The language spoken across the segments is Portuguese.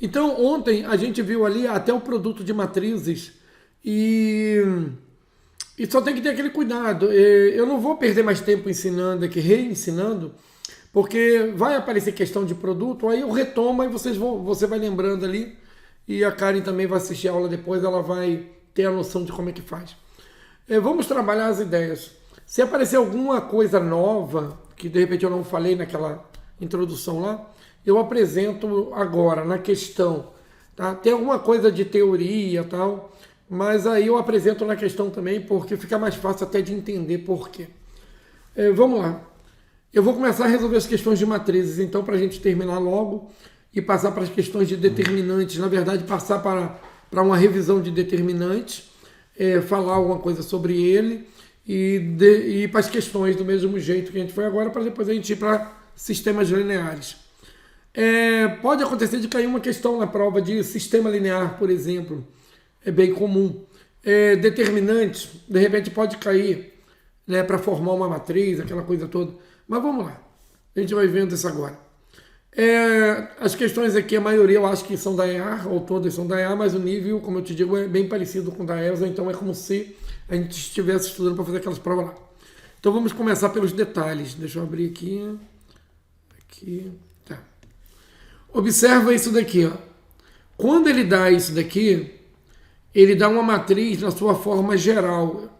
Então, ontem a gente viu ali até o produto de matrizes e só tem que ter aquele cuidado. Eu não vou perder mais tempo ensinando aqui, reensinando, porque vai aparecer questão de produto, aí eu retomo e você vai lembrando ali. E a Karen também vai assistir a aula depois, ela vai ter a noção de como é que faz. Vamos trabalhar as ideias. Se aparecer alguma coisa nova, que de repente eu não falei naquela introdução lá, eu apresento agora, na questão. Tá? Tem alguma coisa de teoria e tal, mas aí eu apresento na questão também, porque fica mais fácil até de entender por quê. Vamos lá. Eu vou começar a resolver as questões de matrizes, então, para a gente terminar logo e passar para as questões de determinantes. Na verdade, passar para uma revisão de determinantes, falar alguma coisa sobre ele e ir para as questões do mesmo jeito que a gente foi agora, para depois a gente ir para sistemas lineares. Pode acontecer de cair uma questão na prova de sistema linear, por exemplo. É bem comum. Determinantes, de repente pode cair, né, para formar uma matriz, aquela coisa toda. Mas vamos lá. A gente vai vendo isso agora. As questões aqui, a maioria eu acho que são da EAR, ou todas são da EAR, mas o nível, como eu te digo, é bem parecido com o da ELSA, então é como se a gente estivesse estudando para fazer aquelas provas lá. Então vamos começar pelos detalhes. Deixa eu abrir aqui. Aqui. Tá. Observa isso daqui, ó. Quando ele dá isso daqui, ele dá uma matriz na sua forma geral.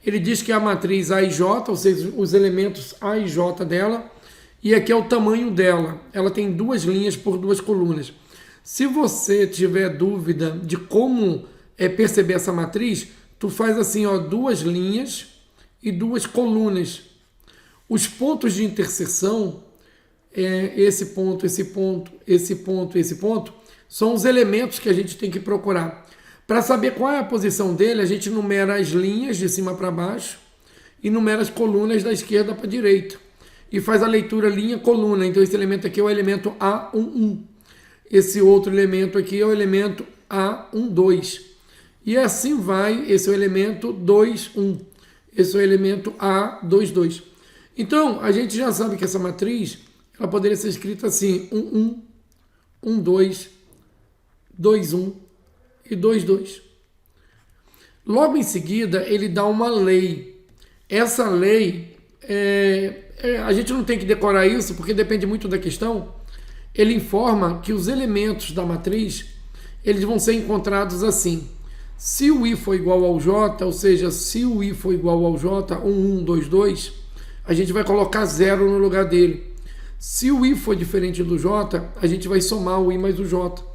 Ele diz que é a matriz A e J, ou seja, os elementos A e J dela, e aqui é o tamanho dela. Ela tem 2 linhas por 2 colunas. Se você tiver dúvida de como perceber essa matriz, tu faz assim, ó, 2 linhas e 2 colunas. Os pontos de interseção, esse ponto, esse ponto, esse ponto, esse ponto, são os elementos que a gente tem que procurar. Para saber qual é a posição dele, a gente numera as linhas de cima para baixo e numera as colunas da esquerda para a direita. E faz a leitura linha-coluna. Então esse elemento aqui é o elemento A11. Esse outro elemento aqui é o elemento A12. E assim vai, esse é o elemento 21. Esse é o elemento A22. Então, a gente já sabe que essa matriz, ela poderia ser escrita assim, 11, 12, 21 e 22. Logo em seguida, ele dá uma lei. Essa lei, a gente não tem que decorar isso, porque depende muito da questão. Ele informa que os elementos da matriz, eles vão ser encontrados assim. Se o I for igual ao J, ou seja, se o I for igual ao J, 1, 2, 2, a gente vai colocar 0 no lugar dele. Se o I for diferente do J, a gente vai somar o I mais o J.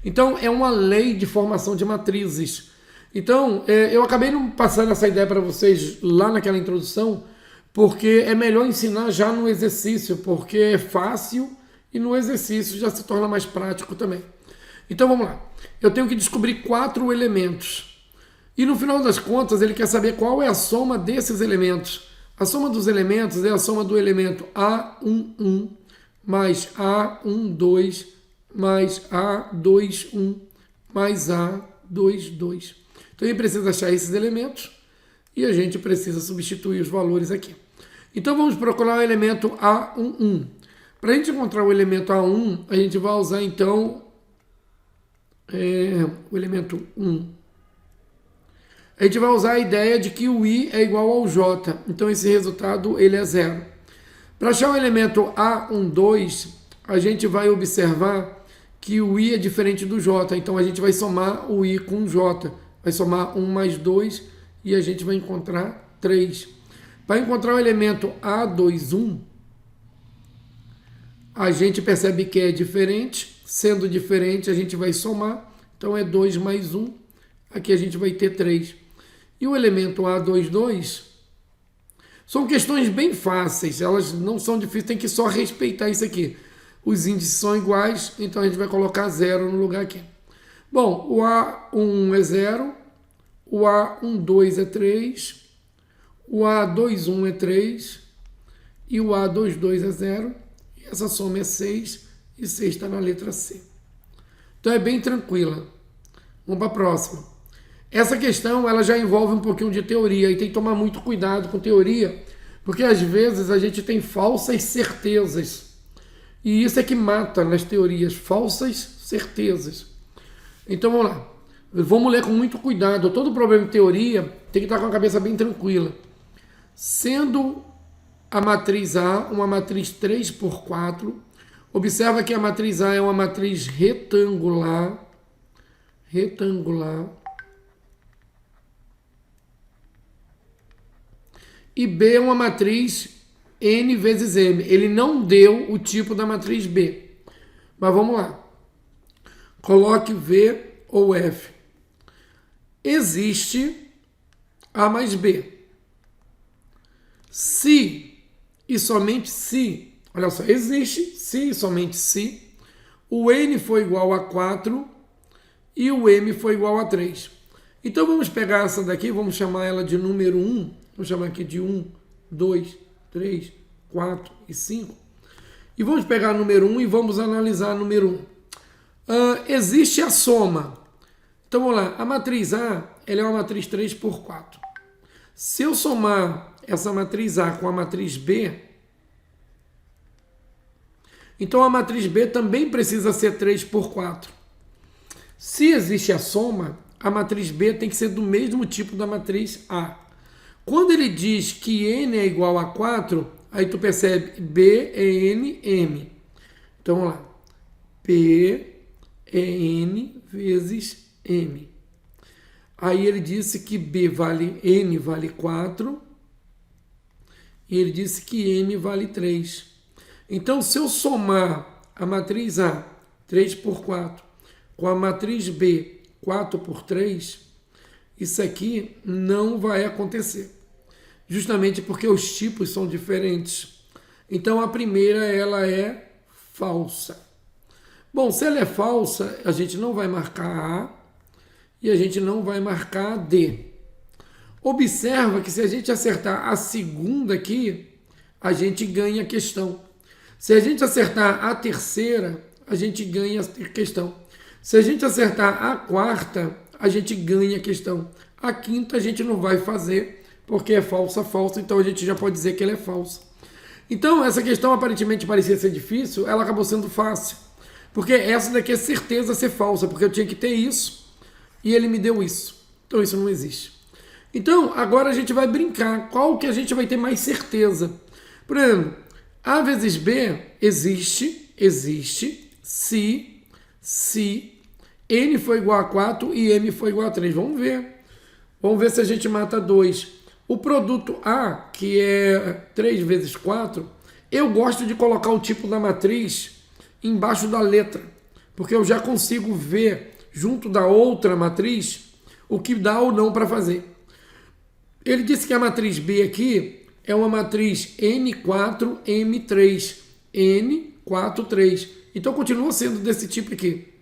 Então, é uma lei de formação de matrizes. Então, eu acabei não passando essa ideia para vocês lá naquela introdução, porque é melhor ensinar já no exercício, porque é fácil e no exercício já se torna mais prático também. Então, vamos lá. Eu tenho que descobrir 4 elementos. E no final das contas, ele quer saber qual é a soma desses elementos. A soma dos elementos é a soma do elemento A11 mais A12 mais A21 mais A22. Então, ele precisa achar esses elementos e a gente precisa substituir os valores aqui. Então, vamos procurar o elemento A11. Para a gente encontrar o elemento A1, a gente vai usar, então, o elemento 1. A gente vai usar a ideia de que o I é igual ao J. Então, esse resultado ele é 0. Para achar o elemento A12, a gente vai observar que o I é diferente do J. Então, a gente vai somar o I com o J. Vai somar 1 mais 2 e a gente vai encontrar 3. Para encontrar o elemento A21, a gente percebe que é diferente. Sendo diferente, a gente vai somar. Então, é 2 mais 1. Aqui a gente vai ter 3. E o elemento A22 são questões bem fáceis. Elas não são difíceis, tem que só respeitar isso aqui. Os índices são iguais, então a gente vai colocar 0 no lugar aqui. Bom, o A1 é 0, o A12 é 3, o A21 é 3 e o A22 é 0. E essa soma é 6 e 6 está na letra C. Então é bem tranquila. Vamos para a próxima. Essa questão ela já envolve um pouquinho de teoria e tem que tomar muito cuidado com teoria, porque às vezes a gente tem falsas certezas. E isso é que mata nas teorias, falsas certezas. Então vamos lá. Vamos ler com muito cuidado. Todo problema de teoria tem que estar com a cabeça bem tranquila. Sendo a matriz A uma matriz 3x4, observa que a matriz A é uma matriz retangular, e B é uma matriz N vezes M. Ele não deu o tipo da matriz B. Mas vamos lá. Coloque V ou F. Existe A mais B. Se e somente se, olha só, existe se e somente se, o N for igual a 4 e o M for igual a 3. Então vamos pegar essa daqui, vamos chamar ela de número 1, vamos chamar aqui de 1, 2, 3, 4 e 5. E vamos pegar o número 1 e vamos analisar o número 1. Existe a soma. Então vamos lá, a matriz A ela é uma matriz 3x4. Se eu somar essa matriz A com a matriz B, então a matriz B também precisa ser 3x4. Se existe a soma, a matriz B tem que ser do mesmo tipo da matriz A. Quando ele diz que N é igual a 4, aí tu percebe B é N, M. Então vamos lá. P é N vezes M. Aí ele disse que N vale 4 e ele disse que M vale 3. Então, se eu somar a matriz A, 3x4, com a matriz B, 4x3, isso aqui não vai acontecer. Justamente porque os tipos são diferentes. Então, a primeira ela é falsa. Bom, se ela é falsa, a gente não vai marcar A e a gente não vai marcar D. Observa que se a gente acertar a segunda aqui, a gente ganha a questão. Se a gente acertar a terceira, a gente ganha a questão. Se a gente acertar a quarta, a gente ganha a questão. A quinta a gente não vai fazer, porque é falsa, então a gente já pode dizer que ela é falsa. Então, essa questão aparentemente parecia ser difícil, ela acabou sendo fácil. Porque essa daqui é certeza ser falsa, porque eu tinha que ter isso e ele me deu isso. Então, isso não existe. Então, agora a gente vai brincar. Qual que a gente vai ter mais certeza? Por exemplo, A vezes B existe, se N for igual a 4 e M for igual a 3. Vamos ver se a gente mata 2. O produto A, que é 3 vezes 4, eu gosto de colocar o tipo da matriz embaixo da letra, porque eu já consigo ver, junto da outra matriz, o que dá ou não para fazer. Ele disse que a matriz B aqui é uma matriz N4, M3. N4, 3. Então continua sendo desse tipo aqui.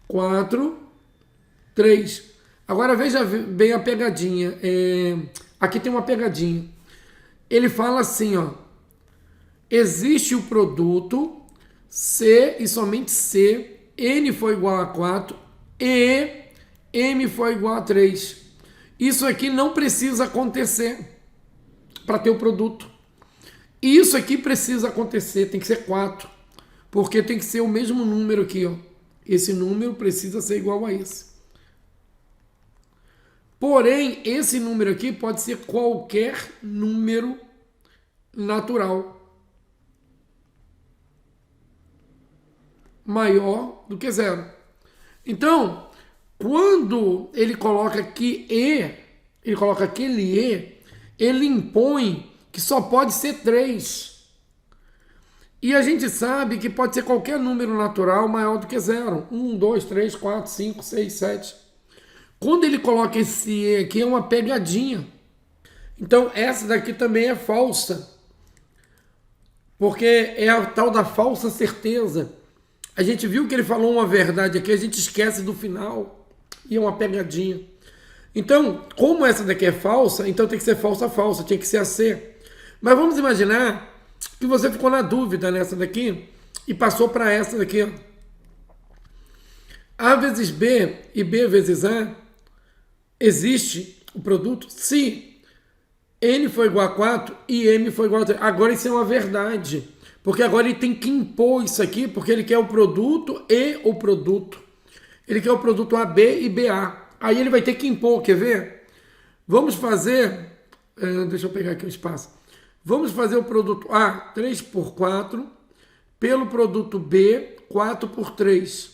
4, 3. Agora veja bem a pegadinha. Aqui tem uma pegadinha. Ele fala assim, ó. Existe o produto C e somente C. N for igual a 4 e M for igual a 3. Isso aqui não precisa acontecer para ter o produto. Isso aqui precisa acontecer, tem que ser 4. Porque tem que ser o mesmo número aqui, ó. Esse número precisa ser igual a esse. Porém, esse número aqui pode ser qualquer número natural maior do que 0. Então, quando ele coloca aqui ele coloca aquele ele impõe que só pode ser 3. E a gente sabe que pode ser qualquer número natural maior do que 0. 1, 2, 3, 4, 5, 6, 7. Quando ele coloca esse E aqui, é uma pegadinha. Então, essa daqui também é falsa. Porque é a tal da falsa certeza. A gente viu que ele falou uma verdade aqui, a gente esquece do final. E é uma pegadinha. Então, como essa daqui é falsa, então tem que ser falsa, tinha que ser a C. Mas vamos imaginar que você ficou na dúvida nessa daqui e passou para essa daqui. Ó. A vezes B e B vezes A, existe o produto se N for igual a 4 e M for igual a 3. Agora isso é uma verdade, Porque agora ele tem que impor isso aqui, porque ele quer o produto e o produto. Ele quer o produto AB e BA. Aí ele vai ter que impor, quer ver? Vamos fazer, deixa eu pegar aqui o espaço. Vamos fazer o produto A 3x4 pelo produto B 4x3.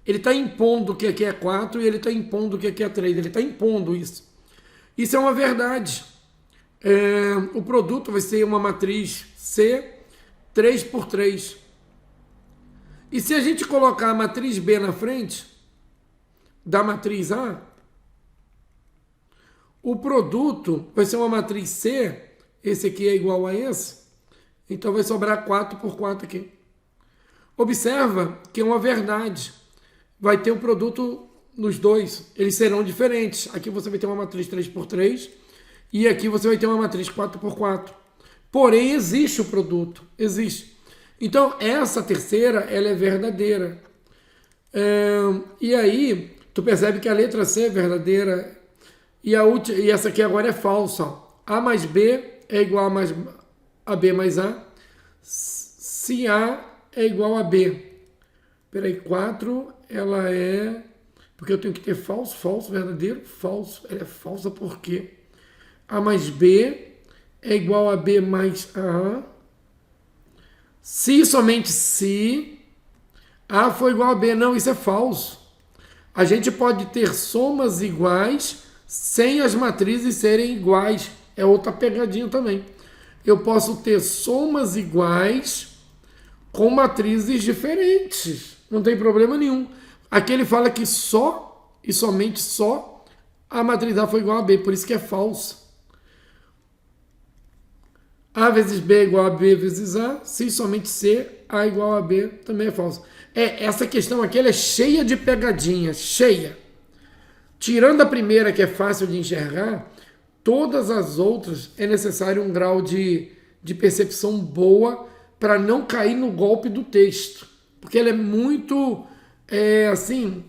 Ele está impondo que aqui é 4 e ele está impondo que aqui é 3. Ele está impondo isso. Isso é uma verdade. O produto vai ser uma matriz C 3x3. E se a gente colocar a matriz B na frente da matriz A, o produto vai ser uma matriz C, esse aqui é igual a esse, então vai sobrar 4x4 aqui. Observa que é uma verdade. Vai ter o produto nos dois, eles serão diferentes. Aqui você vai ter uma matriz 3x3 e aqui você vai ter uma matriz 4x4. Porém, existe o produto, existe. Então, essa terceira, ela é verdadeira. E aí, tu percebe que a letra C é verdadeira e essa aqui agora é falsa. A mais B é igual a B mais A, se A é igual a B. Peraí, 4, ela é... Porque eu tenho que ter falso, falso, verdadeiro, falso. Ela é falsa por quê? A mais B é igual a B mais A. Se somente se A for igual a B. Não, isso é falso. A gente pode ter somas iguais sem as matrizes serem iguais. É outra pegadinha também. Eu posso ter somas iguais com matrizes diferentes. Não tem problema nenhum. Aqui ele fala que só e somente só a matriz A foi igual a B. Por isso que é falso. A vezes B é igual a B vezes A, se somente C, A igual a B, também é falso. Essa questão aqui ela é cheia de pegadinhas, cheia. Tirando a primeira, que é fácil de enxergar, todas as outras é necessário um grau de percepção boa para não cair no golpe do texto. Porque ela é muito, assim,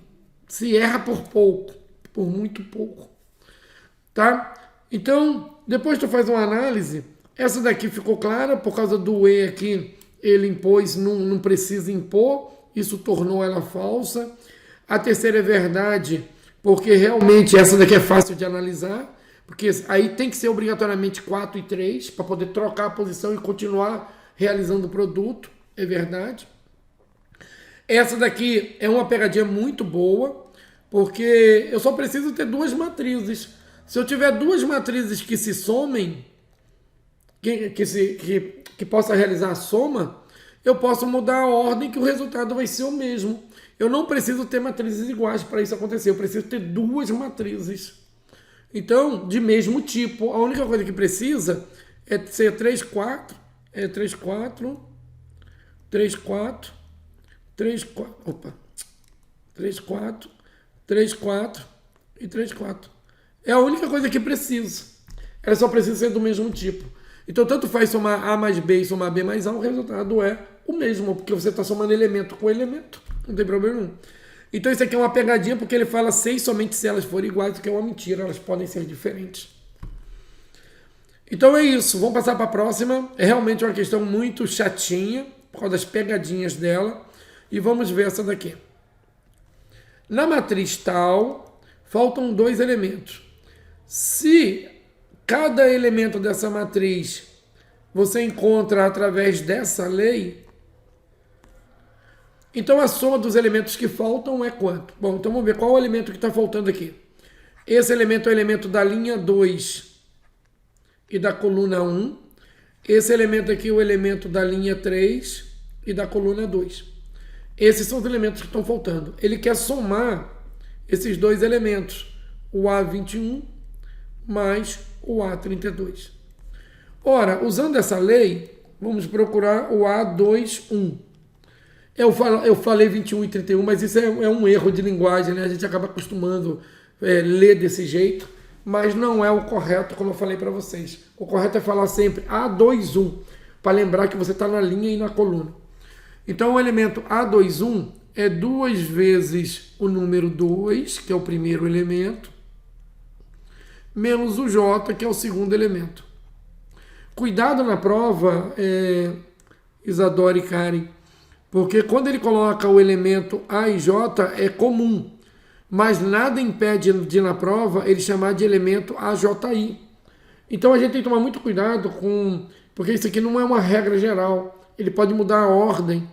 se erra por pouco, por muito pouco. Tá? Então, depois tu faz uma análise. Essa daqui ficou clara, por causa do E aqui, ele impôs, não precisa impor, isso tornou ela falsa. A terceira é verdade, porque realmente essa daqui é fácil de analisar, porque aí tem que ser obrigatoriamente 4 e 3, para poder trocar a posição e continuar realizando o produto, é verdade. Essa daqui é uma pegadinha muito boa, porque eu só preciso ter duas matrizes. Se eu tiver duas matrizes que se somem, que possa realizar a soma, eu posso mudar a ordem que o resultado vai ser o mesmo. Eu não preciso ter matrizes iguais para isso acontecer, eu preciso ter duas matrizes. Então, de mesmo tipo, a única coisa que precisa é ser 3, 4, 3, 4, 3, 4, 3, 4, opa, 3, 4, 3, 4 e 3, 4. É a única coisa que precisa. Ela só precisa ser do mesmo tipo. Então, tanto faz somar A mais B e somar B mais A, o resultado é o mesmo, porque você está somando elemento com elemento. Não tem problema nenhum. Então, isso aqui é uma pegadinha, porque ele fala se e somente se elas forem iguais, o que é uma mentira, elas podem ser diferentes. Então, é isso. Vamos passar para a próxima. É realmente uma questão muito chatinha, por causa das pegadinhas dela. E vamos ver essa daqui. Na matriz tal, faltam dois elementos. Se cada elemento dessa matriz você encontra através dessa lei, então a soma dos elementos que faltam é quanto? Bom, então vamos ver qual é o elemento que está faltando aqui. Esse elemento é o elemento da linha 2 e da coluna 1. Esse elemento aqui é o elemento da linha 3 e da coluna 2. Esses são os elementos que estão faltando. Ele quer somar esses dois elementos, o A21 mais o A32. Ora, usando essa lei, vamos procurar o A21. Eu falei 21 e 31, mas isso é um erro de linguagem, né? A gente acaba acostumando ler desse jeito, mas não é o correto, como eu falei para vocês. O correto é falar sempre A21, para lembrar que você está na linha e na coluna. Então, o elemento A21 é 2 vezes o número 2, que é o primeiro elemento, menos o J, que é o segundo elemento. Cuidado na prova, Isadora e Karen. Porque quando ele coloca o elemento A e J é comum, mas nada impede de na prova ele chamar de elemento AJI. Então a gente tem que tomar muito cuidado com, porque isso aqui não é uma regra geral, ele pode mudar a ordem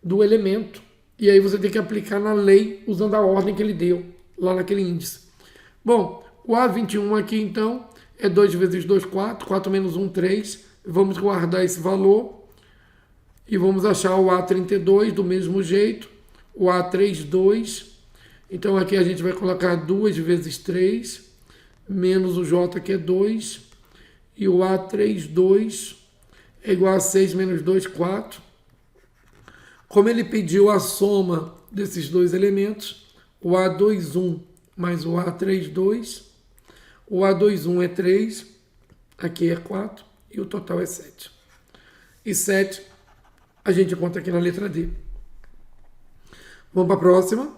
do elemento, e aí você tem que aplicar na lei usando a ordem que ele deu lá naquele índice. Bom, o A21 aqui então é 2 vezes 2, 4, 4 menos 1, 3, vamos guardar esse valor. E vamos achar o A32 do mesmo jeito, o A32. Então aqui a gente vai colocar 2 vezes 3, menos o J que é 2. E o A32 é igual a 6 menos 2, 4. Como ele pediu a soma desses dois elementos, o A21 mais o A32. O A21 é 3, aqui é 4 e o total é 7. E 7 a gente encontra aqui na letra D. Vamos para a próxima.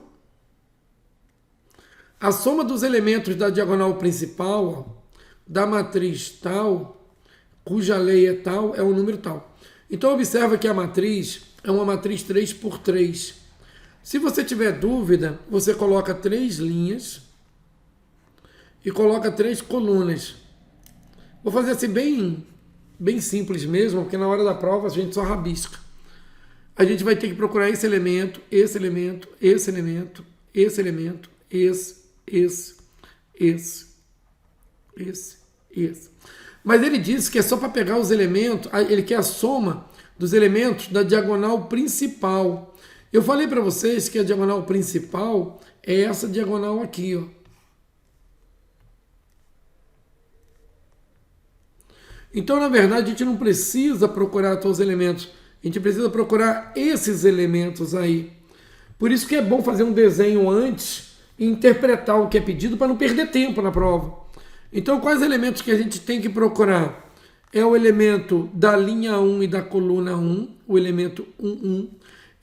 A soma dos elementos da diagonal principal da matriz tal, cuja lei é tal, é um número tal. Então observa que a matriz é uma matriz 3 por 3. Se você tiver dúvida, você coloca 3 linhas e coloca 3 colunas. Vou fazer assim bem simples mesmo, porque na hora da prova a gente só rabisca. A gente vai ter que procurar esse elemento, esse elemento, esse elemento, esse elemento, esse. Mas ele disse que é só para pegar os elementos, ele quer a soma dos elementos da diagonal principal. Eu falei para vocês que a diagonal principal é essa diagonal aqui, ó. Então, na verdade, a gente não precisa procurar todos os elementos. A gente precisa procurar esses elementos aí. Por isso que é bom fazer um desenho antes e interpretar o que é pedido para não perder tempo na prova. Então, quais elementos que a gente tem que procurar? É o elemento da linha 1 e da coluna 1, o elemento 1, 1.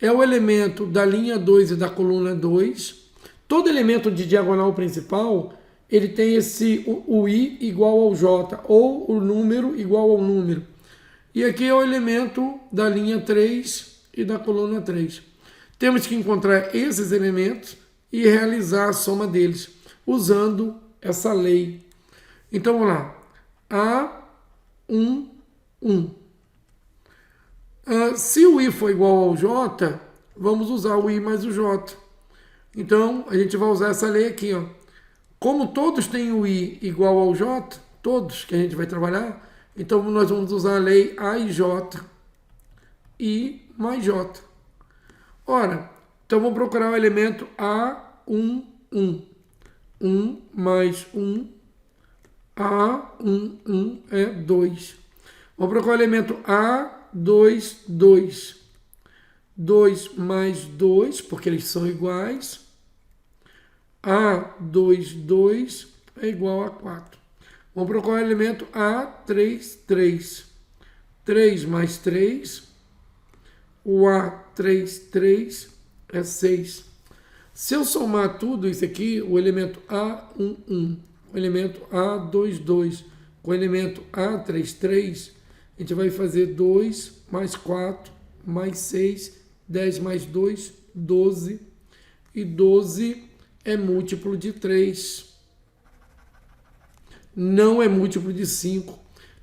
É o elemento da linha 2 e da coluna 2. Todo elemento de diagonal principal, ele tem o I igual ao J, ou o número igual ao número. E aqui é o elemento da linha 3 e da coluna 3. Temos que encontrar esses elementos e realizar a soma deles, usando essa lei. Então, vamos lá. A1, 1. Se o I for igual ao J, vamos usar o I mais o J. Então, a gente vai usar essa lei aqui, ó. Como todos têm o I igual ao J, todos que a gente vai trabalhar, então nós vamos usar a lei A e J, I mais J. Ora, então vamos procurar o elemento A1, 1. 1 mais 1, A1, 1 é 2. Vamos procurar o elemento A2, 2. 2 mais 2, porque eles são iguais. A2, 2 é igual a 4. Vamos procurar o elemento A3, 3. 3 mais 3. O A3, 3 é 6. Se eu somar tudo isso aqui, o elemento A1, 1, o elemento A2, 2, com o elemento A3, 3, a gente vai fazer 2 mais 4 mais 6, 10 mais 2, 12. E 12 é múltiplo de 3. Não é múltiplo de 5.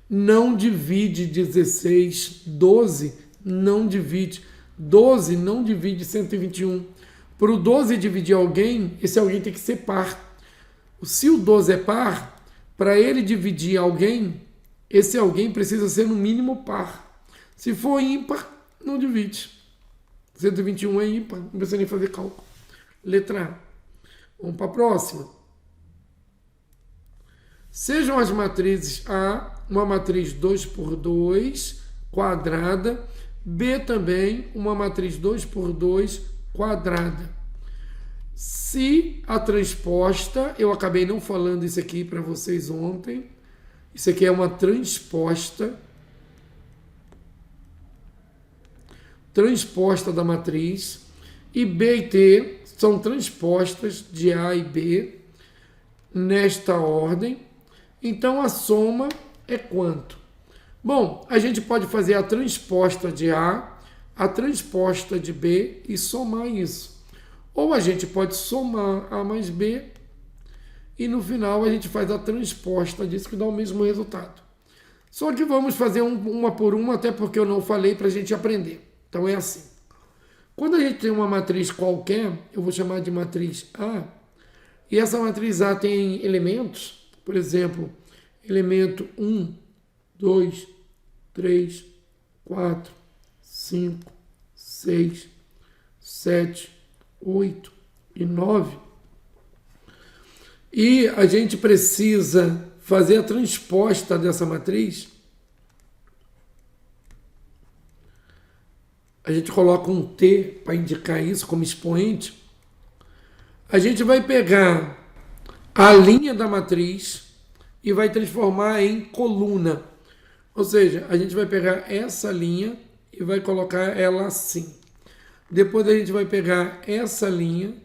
Não divide 16. 12 não divide. 12 não divide 121. Para o 12 dividir alguém, esse alguém tem que ser par. Se o 12 é par, para ele dividir alguém, esse alguém precisa ser no mínimo par. Se for ímpar, não divide. 121 é ímpar, não precisa nem fazer cálculo. Letra A. Vamos para a próxima. Sejam as matrizes A, uma matriz 2 por 2, quadrada, B também, uma matriz 2 por 2, quadrada. Se a transposta, eu acabei não falando isso aqui para vocês ontem, isso aqui é uma transposta da matriz, e B e T são transpostas de A e B nesta ordem. Então, a soma é quanto? Bom, a gente pode fazer a transposta de A a transposta de B e somar isso. Ou a gente pode somar A mais B e no final a gente faz a transposta disso que dá o mesmo resultado. Só que vamos fazer uma por uma, até porque eu não falei para a gente aprender. Então é assim. Quando a gente tem uma matriz qualquer, eu vou chamar de matriz A, e essa matriz A tem elementos, por exemplo, elemento 1, 2, 3, 4, 5, 6, 7, 8 e 9. E a gente precisa fazer a transposta dessa matriz. A gente coloca um T para indicar isso como expoente. A gente vai pegar a linha da matriz e vai transformar em coluna. Ou seja, a gente vai pegar essa linha e vai colocar ela assim. Depois a gente vai pegar essa linha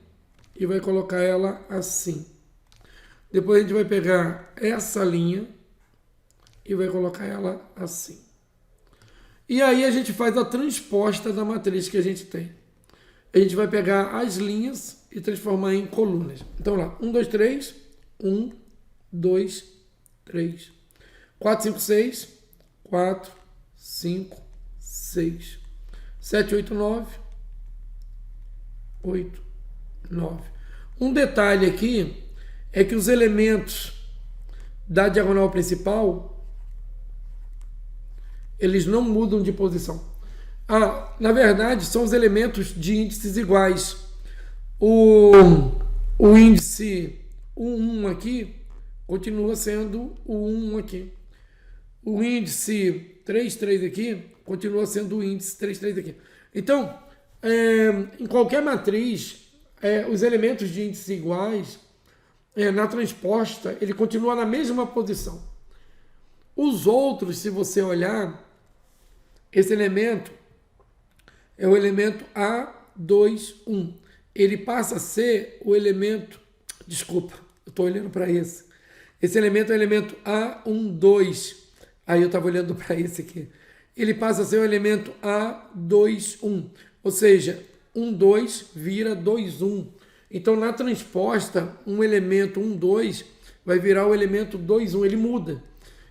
e vai colocar ela assim. Depois a gente vai pegar essa linha e vai colocar ela assim. E aí a gente faz a transposta da matriz que a gente tem. A gente vai pegar as linhas e transformar em colunas. Então lá, 1, 2, 3, 1, 2, 3, 4, 5, 6, 4, 5, 6, 7, 8, 9, 8, 9. Um detalhe aqui é que os elementos da diagonal principal, eles não mudam de posição. Na verdade, são os elementos de índices iguais. O índice 1 aqui continua sendo o 1 aqui. O índice 3 aqui continua sendo o índice 3 aqui. Então, em qualquer matriz, os elementos de índices iguais, na transposta, ele continua na mesma posição. Os outros, se você olhar, esse elemento é o elemento A2, 1. Ele passa a ser o elemento... Desculpa, eu estou olhando para esse. Esse elemento é o elemento A1, 2. Aí eu estava olhando para esse aqui. Ele passa a ser o elemento A2, 1. Ou seja, 1, 2 vira 2, 1. Então, na transposta, um elemento 1, 2 vai virar o elemento 2, 1. Ele muda.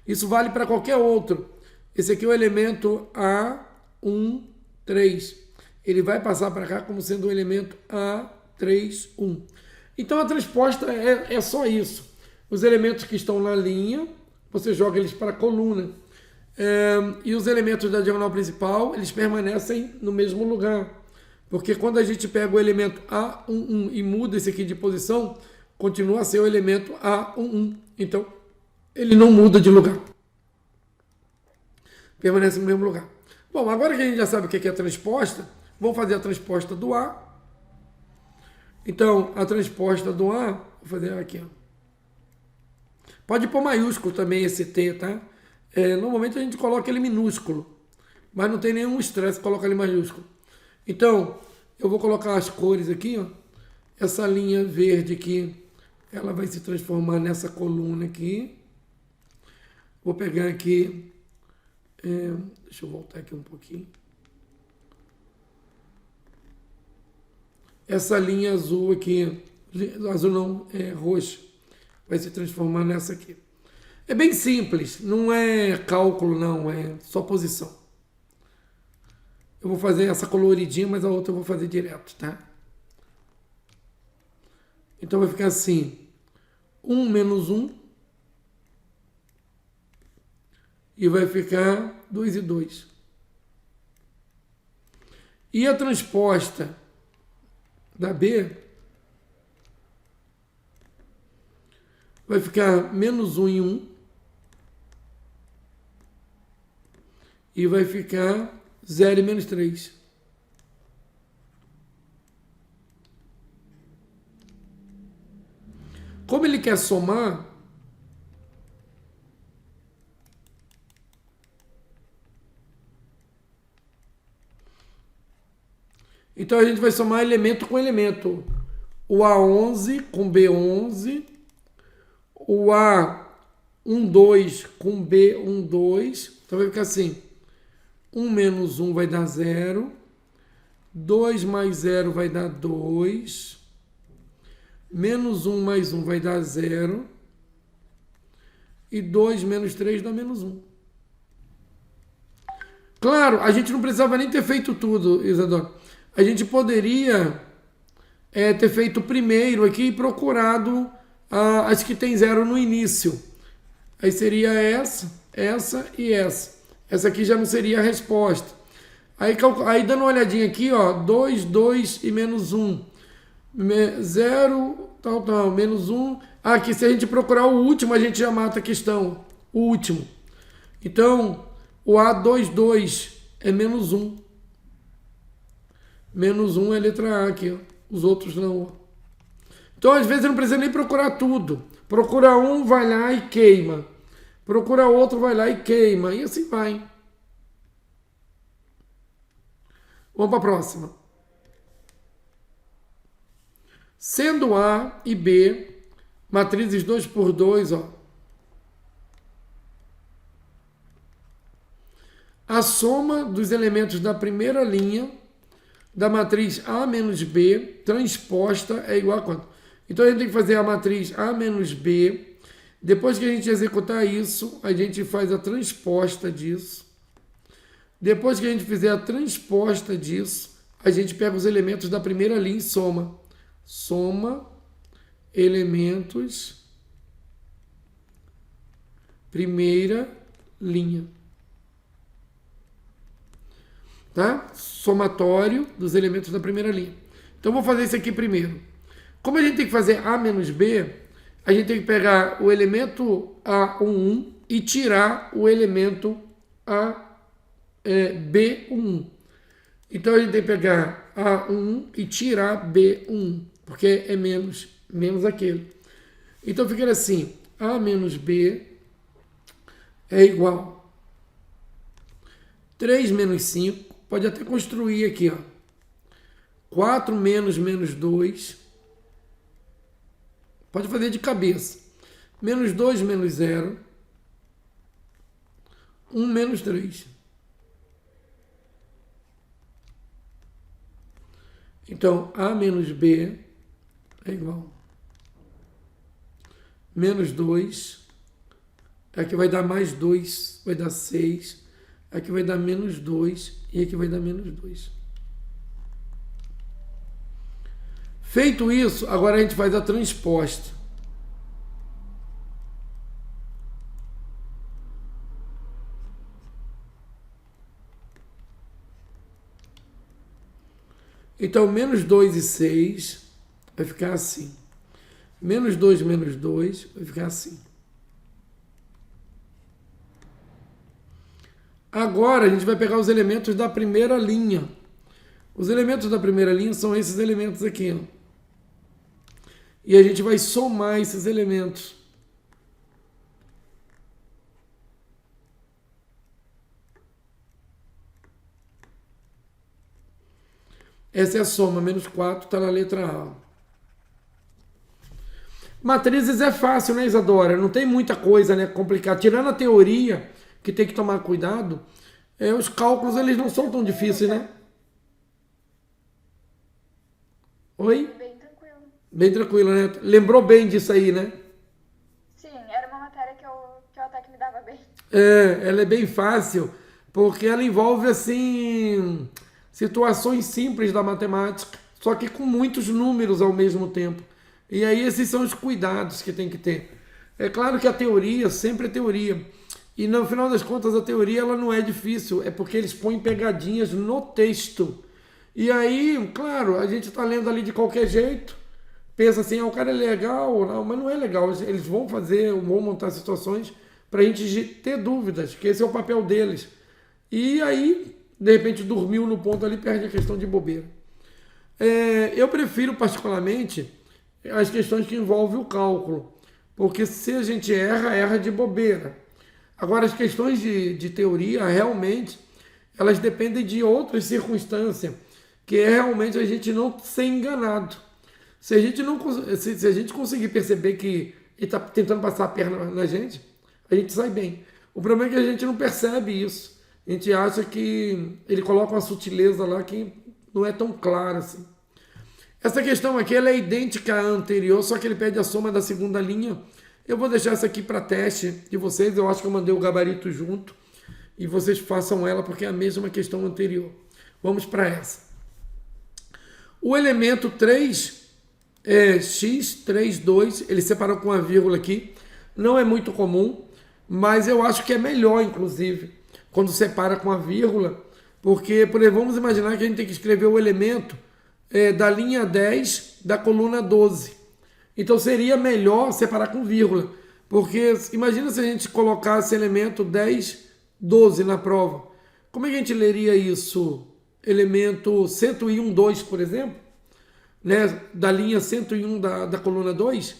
Isso vale para qualquer outro. Esse aqui é o elemento A1, 3. Ele vai passar para cá como sendo o elemento A3, 1. Então, a transposta é só isso. Os elementos que estão na linha, você joga eles para a coluna. E os elementos da diagonal principal, eles permanecem no mesmo lugar. Porque quando a gente pega o elemento A11 e muda esse aqui de posição, continua a ser o elemento A11. Então, ele não muda de lugar. Permanece no mesmo lugar. Bom, agora que a gente já sabe o que é a transposta, vamos fazer a transposta do A. Então, a transposta do A, vou fazer aqui, ó. Pode pôr maiúsculo também esse T, tá? Normalmente a gente coloca ele minúsculo, mas não tem nenhum estresse colocar ele maiúsculo. Então, eu vou colocar as cores aqui, ó. Essa linha verde aqui, ela vai se transformar nessa coluna aqui. Vou pegar aqui, deixa eu voltar aqui um pouquinho. Essa linha azul aqui, azul não, roxa, vai se transformar nessa aqui. É bem simples, não é cálculo não, é só posição. Eu vou fazer essa coloridinha, mas a outra eu vou fazer direto, tá? Então vai ficar assim, 1 menos 1, e vai ficar 2 e 2. E a transposta da B vai ficar menos 1 e 1, e vai ficar 0 e menos 3. Como ele quer somar, então a gente vai somar elemento com elemento. O A11 com B11, o A12 com B12, então vai ficar assim, 1 menos 1 vai dar 0, 2 mais 0 vai dar 2. Menos 1 mais 1 vai dar 0. E 2 menos 3 dá menos 1. Claro, a gente não precisava nem ter feito tudo, Isadora. A gente poderia ter feito primeiro aqui e procurado as que tem 0 no início. Aí seria essa e essa. Essa aqui já não seria a resposta. Aí dando uma olhadinha aqui, ó, 2, 2 e menos 1. 0, tal, menos 1. Aqui, se a gente procurar o último, a gente já mata a questão. O último. Então, o A22 é menos 1. Menos 1 é a letra A aqui, ó. Os outros não. Então, às vezes, eu não precisa nem procurar tudo. Procura um, vai lá e queima. Procura outro, vai lá e queima. E assim vai. Vamos para a próxima. Sendo A e B matrizes 2 por 2, ó. A soma dos elementos da primeira linha da matriz A menos B transposta é igual a quanto? Então a gente tem que fazer a matriz A menos B. Depois que a gente executar isso, a gente faz a transposta disso. Depois que a gente fizer a transposta disso, a gente pega os elementos da primeira linha e soma. Soma elementos primeira linha. Tá? Somatório dos elementos da primeira linha. Então, vou fazer isso aqui primeiro. Como a gente tem que fazer A menos B, a gente tem que pegar o elemento A11 e tirar o elemento B11. Então, a gente tem que pegar A11 e tirar B11, porque é menos aquele. Então, fica assim, A menos B é igual 3 menos 5. Pode até construir aqui, ó. 4 menos 2. Pode fazer de cabeça. Menos 2 menos 0. 1 menos 3. Então, A menos B é igual. Menos 2. Aqui vai dar mais 2. Vai dar 6. Aqui vai dar menos 2 e aqui vai dar menos 2. Feito isso, agora a gente faz a transposta. Então, menos 2 e 6 vai ficar assim. Menos 2 menos 2 vai ficar assim. Agora a gente vai pegar os elementos da primeira linha. Os elementos da primeira linha são esses elementos aqui, ó. E a gente vai somar esses elementos. Essa é a soma, menos 4 está na letra A. Matrizes é fácil, né, Isadora? Não tem muita coisa, né, complicada. Tirando a teoria, que tem que tomar cuidado, os cálculos eles não são tão difíceis, né? Oi? Bem tranquilo. Bem tranquilo, né? Lembrou bem disso aí, né? Sim, era uma matéria que eu até que me dava bem. Ela é bem fácil, porque ela envolve, assim, situações simples da matemática, só que com muitos números ao mesmo tempo. E aí esses são os cuidados que tem que ter. É claro que a teoria sempre é teoria. E no final das contas a teoria ela não é difícil, é porque eles põem pegadinhas no texto. E aí, claro, a gente está lendo ali de qualquer jeito, pensa assim, o cara é legal, não, mas não é legal. Eles vão montar situações para a gente ter dúvidas, que esse é o papel deles. E aí, de repente, dormiu no ponto ali, perde a questão de bobeira. Eu prefiro particularmente as questões que envolvem o cálculo, porque se a gente erra de bobeira. Agora, as questões de teoria, realmente, elas dependem de outras circunstâncias, que é realmente a gente não ser enganado. Se a gente conseguir perceber que ele está tentando passar a perna na gente, a gente sai bem. O problema é que a gente não percebe isso. A gente acha que ele coloca uma sutileza lá que não é tão claro assim. Essa questão aqui ela é idêntica à anterior, só que ele pede a soma da segunda linha. Eu vou deixar essa aqui para teste de vocês, eu acho que eu mandei o gabarito junto, e vocês façam ela porque é a mesma questão anterior. Vamos para essa. O elemento 3 é x, 3, 2, ele separou com uma vírgula aqui, não é muito comum, mas eu acho que é melhor, inclusive, quando separa com a vírgula, porque, por exemplo, vamos imaginar que a gente tem que escrever o elemento da linha 10 da coluna 12. Então seria melhor separar com vírgula, porque imagina se a gente colocasse elemento 10, 12 na prova. Como é que a gente leria isso? Elemento 101, 2, por exemplo, né? Da linha 101 da coluna 2?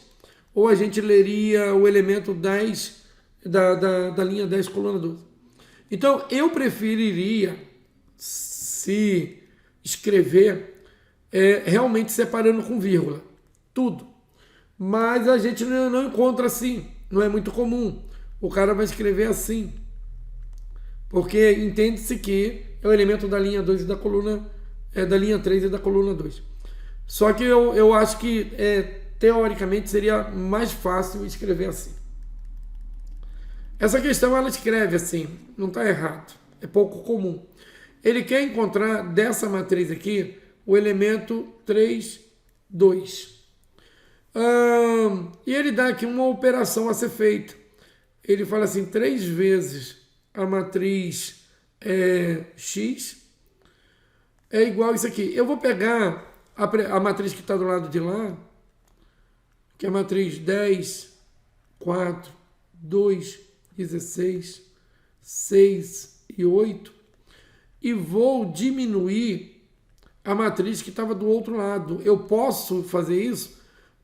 Ou a gente leria o elemento 10 da linha 10, coluna 12? Então eu preferiria se escrever realmente separando com vírgula, tudo. Mas a gente não encontra assim, não é muito comum. O cara vai escrever assim, porque entende-se que é o elemento da linha 2 e da coluna, da linha 3 e da coluna 2. Só que eu acho que teoricamente seria mais fácil escrever assim. Essa questão ela escreve assim, não está errado, é pouco comum. Ele quer encontrar dessa matriz aqui o elemento 3, 2. E ele dá aqui uma operação a ser feita. Ele fala assim, 3 vezes a matriz x é igual a isso aqui. Eu vou pegar a matriz que está do lado de lá, que é a matriz 10, 4, 2, 16, 6 e 8, e vou diminuir a matriz que estava do outro lado. Eu posso fazer isso?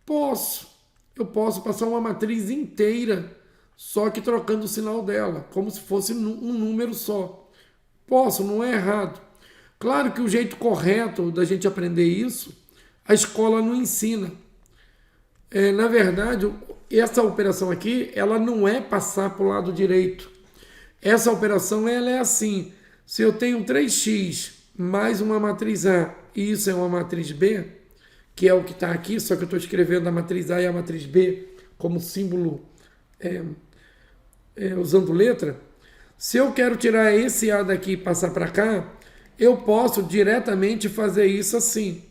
Posso. Eu posso passar uma matriz inteira, só que trocando o sinal dela, como se fosse um número só. Posso, não é errado. Claro que o jeito correto da gente aprender isso, a escola não ensina. Na verdade, essa operação aqui, ela não é passar para o lado direito. Essa operação ela é assim. Se eu tenho 3x mais uma matriz A, e isso é uma matriz B, que é o que está aqui, só que eu estou escrevendo a matriz A e a matriz B como símbolo, usando letra. Se eu quero tirar esse A daqui e passar para cá, eu posso diretamente fazer isso assim.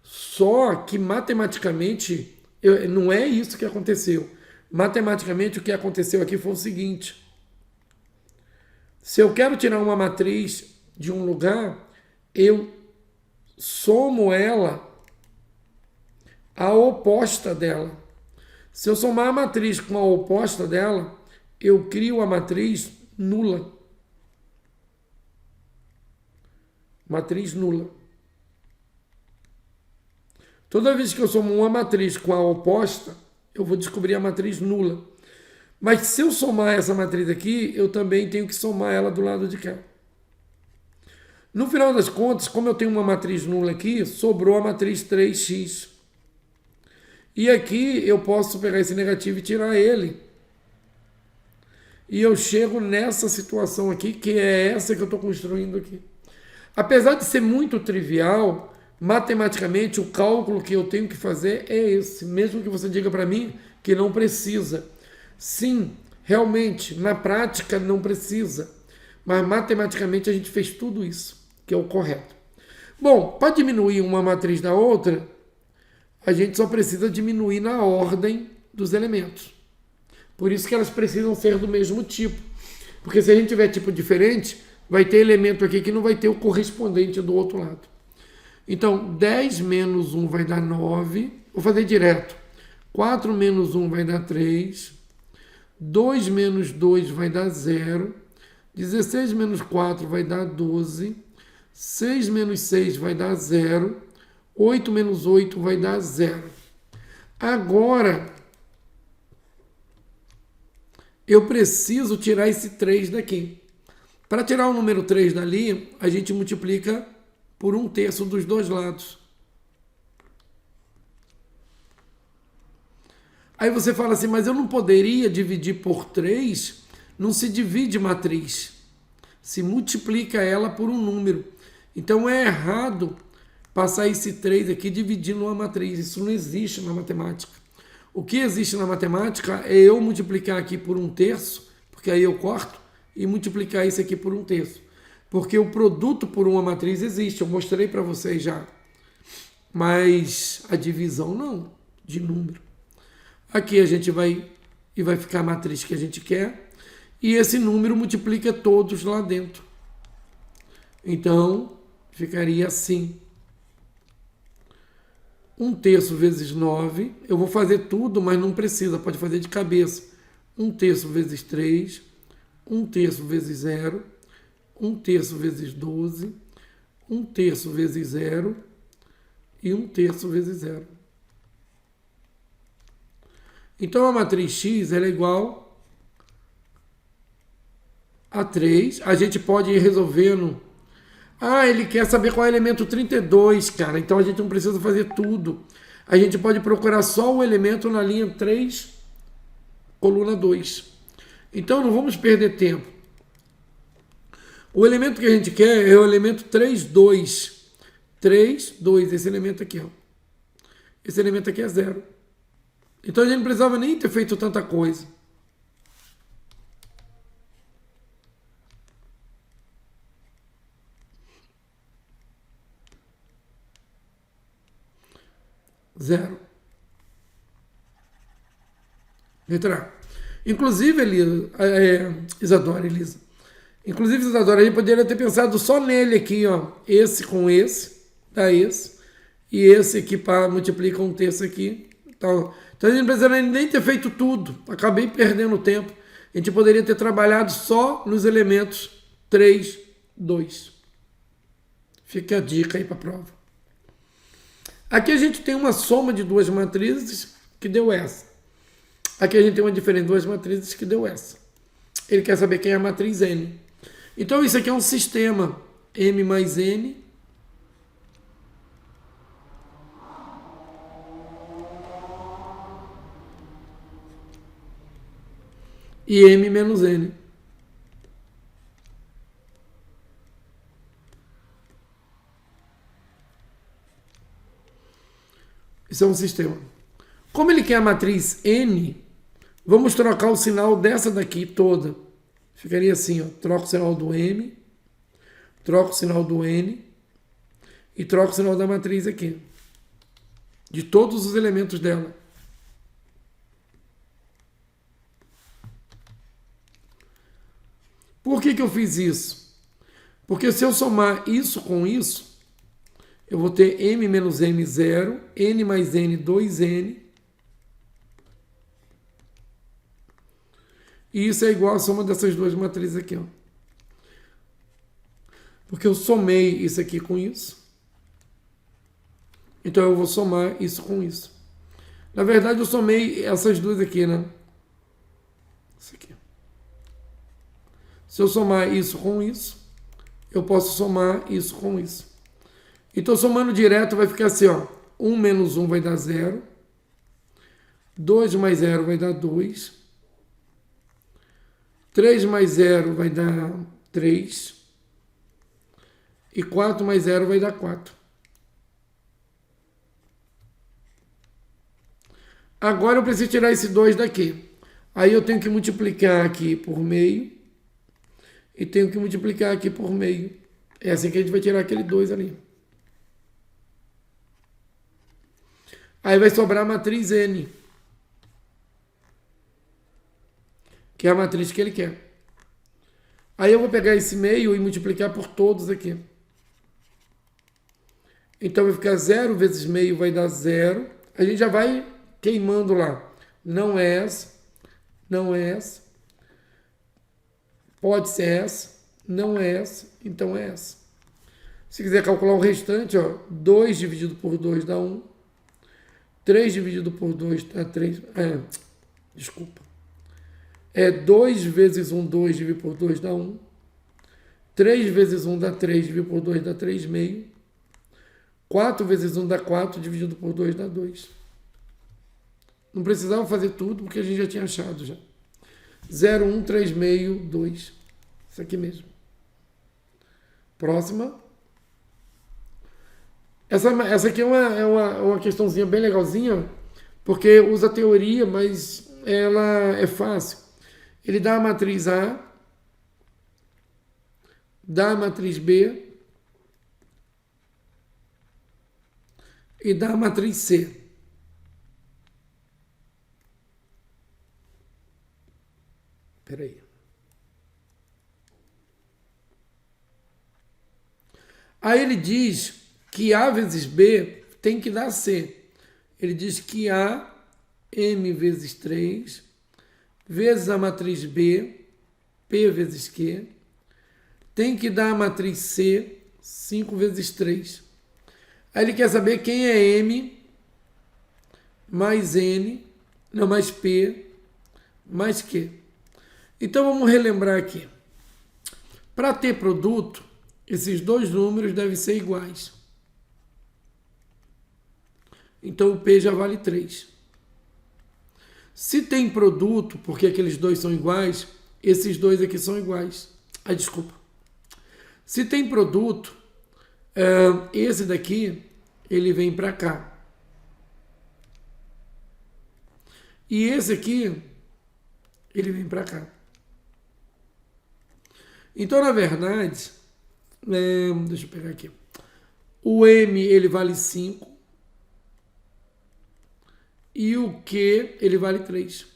Só que matematicamente, não é isso que aconteceu. Matematicamente, o que aconteceu aqui foi o seguinte. Se eu quero tirar uma matriz de um lugar, eu somo ela à oposta dela. Se eu somar a matriz com a oposta dela, eu crio a matriz nula. Matriz nula. Toda vez que eu somo uma matriz com a oposta, eu vou descobrir a matriz nula. Mas se eu somar essa matriz aqui, eu também tenho que somar ela do lado de cá. No final das contas, como eu tenho uma matriz nula aqui, sobrou a matriz 3x. E aqui eu posso pegar esse negativo e tirar ele. E eu chego nessa situação aqui, que é essa que eu estou construindo aqui. Apesar de ser muito trivial, matematicamente o cálculo que eu tenho que fazer é esse. Mesmo que você diga para mim que não precisa. Sim, realmente, na prática não precisa. Mas matematicamente a gente fez tudo isso, que é o correto. Bom, para diminuir uma matriz da outra, a gente só precisa diminuir na ordem dos elementos. Por isso que elas precisam ser do mesmo tipo. Porque se a gente tiver tipo diferente, vai ter elemento aqui que não vai ter o correspondente do outro lado. Então, 10 menos 1 vai dar 9. Vou fazer direto. 4 menos 1 vai dar 3. 2 menos 2 vai dar 0. 16 menos 4 vai dar 12. 6 menos 6 vai dar 0. 8 menos 8 vai dar 0. Agora, eu preciso tirar esse 3 daqui. Para tirar o número 3 dali, a gente multiplica por 1/3 dos dois lados. Aí você fala assim, mas eu não poderia dividir por 3? Não se divide matriz. se multiplica ela por um número. Então é errado passar esse 3 aqui dividindo uma matriz. Isso não existe na matemática. O que existe na matemática é eu multiplicar aqui por 1/3, porque aí eu corto, e multiplicar isso aqui por 1/3. Porque o produto por uma matriz existe, eu mostrei para vocês já. Mas a divisão não, de número. Aqui a gente vai ficar a matriz que a gente quer, e esse número multiplica todos lá dentro. Então, ficaria assim. 1/3 vezes 9, eu vou fazer tudo, mas não precisa, pode fazer de cabeça. 1/3 vezes 3, 1/3 vezes 0, 1/3 vezes 12, 1/3 vezes 0 e 1/3 vezes 0. Então a matriz X ela é igual a 3. A gente pode ir resolvendo. Ah, ele quer saber qual é o elemento 32, cara. Então a gente não precisa fazer tudo. A gente pode procurar só o elemento na linha 3, coluna 2. Então não vamos perder tempo. O elemento que a gente quer é o elemento 3, 2. 3, 2. Esse elemento aqui, ó. Esse elemento aqui é 0. Então a gente não precisava nem ter feito tanta coisa. Zero. Letra A. Inclusive, Isadora, Elisa. Inclusive, Isadora, a gente poderia ter pensado só nele aqui, ó. Esse com esse, dá esse. E esse aqui multiplica 1/3 aqui. Então a gente não precisaria nem ter feito tudo. Acabei perdendo tempo. A gente poderia ter trabalhado só nos elementos 3, 2. Fica a dica aí para a prova. Aqui a gente tem uma soma de duas matrizes que deu essa. Aqui a gente tem uma diferença de duas matrizes que deu essa. Ele quer saber quem é a matriz N. Então isso aqui é um sistema M mais N e M menos N. Isso é um sistema. Como ele quer a matriz N, vamos trocar o sinal dessa daqui toda. Ficaria assim, ó. Troca o sinal do M, troca o sinal do N e troca o sinal da matriz aqui. De todos os elementos dela. Por que eu fiz isso? Porque se eu somar isso com isso, eu vou ter M menos M 0, N mais N 2N. E isso é igual a soma dessas duas matrizes aqui, ó. Porque eu somei isso aqui com isso. Então eu vou somar isso com isso. Na verdade eu somei essas duas aqui, né? Isso aqui. Se eu somar isso com isso, eu posso somar isso com isso. Então somando direto vai ficar assim, ó. 1 menos 1 vai dar 0. 2 mais 0 vai dar 2. 3 mais 0 vai dar 3. E 4 mais 0 vai dar 4. Agora eu preciso tirar esse 2 daqui. Aí eu tenho que multiplicar aqui por meio. E tenho que multiplicar aqui por meio. É assim que a gente vai tirar aquele 2 ali. Aí vai sobrar a matriz N. Que é a matriz que ele quer. Aí eu vou pegar esse meio e multiplicar por todos aqui. Então vai ficar 0 vezes meio vai dar 0. A gente já vai queimando lá. Não é essa. Não é essa. Pode ser essa. Não é essa. Então é essa. Se quiser calcular o restante, ó, 2 dividido por 2 dá 1. 3 dividido por 2 dá 3. Desculpa. 2 vezes 1, 2 dividido por 2 dá 1. 3 vezes 1 dá 3, dividido por 2 dá 3,5. 4 vezes 1 dá 4, dividido por 2 dá 2. Não precisava fazer tudo, porque a gente já tinha achado já. 0, 1, 3,5, 2. Isso aqui mesmo. Próxima. Essa aqui é uma questãozinha bem legalzinha, porque usa teoria, mas ela é fácil. Ele dá a matriz A, dá a matriz B e dá a matriz C. Espera aí. Aí ele diz que A vezes B tem que dar C. Ele diz que A, M vezes 3, vezes a matriz B, P vezes Q, tem que dar a matriz C, 5 vezes 3. Aí ele quer saber quem é M mais N, não, mais P, mais Q. Então vamos relembrar aqui. Para ter produto, esses dois números devem ser iguais. Então o P já vale 3. Se tem produto, porque aqueles dois são iguais, esses dois aqui são iguais. Ah, desculpa. Se tem produto, esse daqui, ele vem para cá. E esse aqui, ele vem para cá. Então, na verdade, deixa eu pegar aqui. O M, ele vale 5. E o Q, ele vale 3.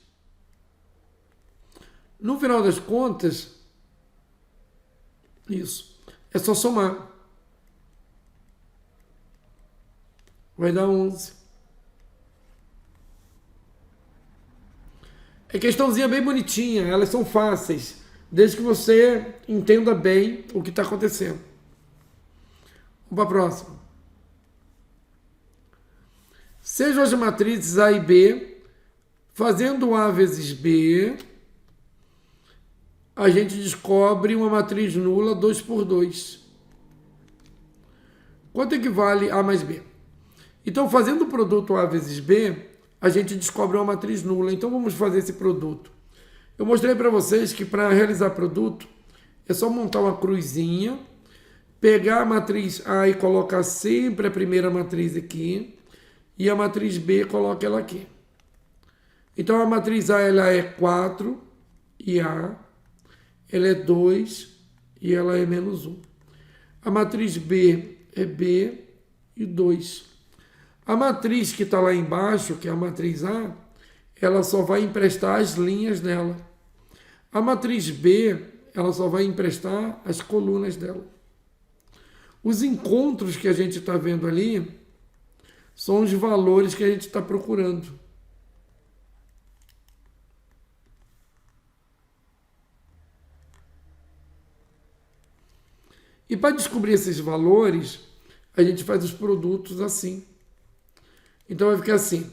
No final das contas, isso. É só somar. Vai dar 11. É questãozinha bem bonitinha. Elas são fáceis. Desde que você entenda bem o que está acontecendo. Vamos para a próxima. Sejam as matrizes A e B, fazendo A vezes B, a gente descobre uma matriz nula 2 por 2. Quanto equivale A mais B? Então, fazendo o produto A vezes B, a gente descobre uma matriz nula. Então, vamos fazer esse produto. Eu mostrei para vocês que para realizar produto, é só montar uma cruzinha, pegar a matriz A e colocar sempre a primeira matriz aqui, e a matriz B coloca ela aqui. Então a matriz A ela é 4 e A, ela é 2 e ela é menos 1. A matriz B é B e 2. A matriz que está lá embaixo, que é a matriz A, ela só vai emprestar as linhas dela. A matriz B, ela só vai emprestar as colunas dela. Os encontros que a gente está vendo ali são os valores que a gente está procurando. E para descobrir esses valores, a gente faz os produtos assim. Então vai ficar assim.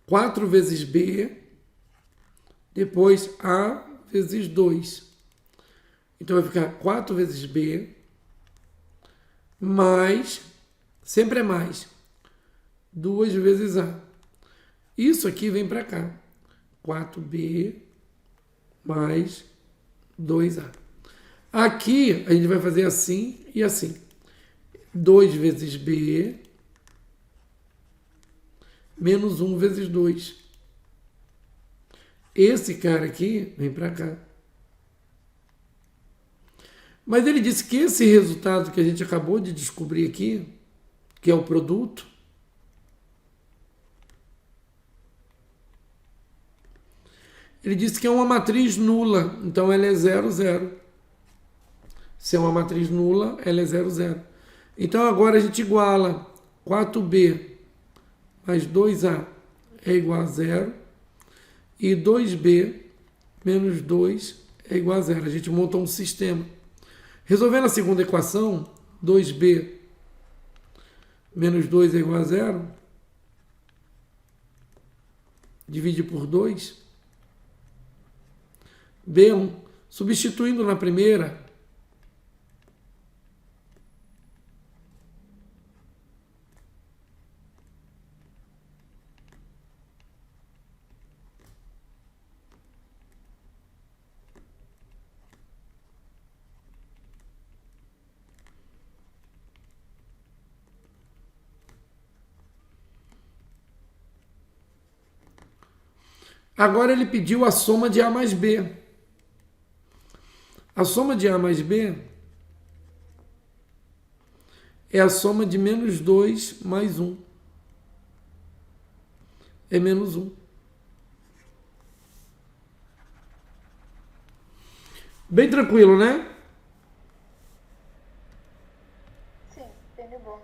4 vezes B, depois A vezes 2. Então vai ficar 4 vezes B, mais, sempre é mais, 2 vezes A. Isso aqui vem para cá. 4B mais 2A. Aqui a gente vai fazer assim e assim. 2 vezes B menos 1 vezes 2. Esse cara aqui vem para cá. Mas ele disse que esse resultado que a gente acabou de descobrir aqui, que é o produto, ele disse que é uma matriz nula, então ela é 0, 0. Se é uma matriz nula, ela é 0, 0. Então agora a gente iguala 4B mais 2A é igual a 0 e 2B menos 2 é igual a 0. A gente monta um sistema. Resolvendo a segunda equação, 2B menos 2 é igual a 0, divide por 2, B1, substituindo na primeira, Agora ele pediu a soma de A mais B. A soma de A mais B é a soma de menos 2 mais 1. É menos 1. Bem tranquilo, né? Sim, bem de boa.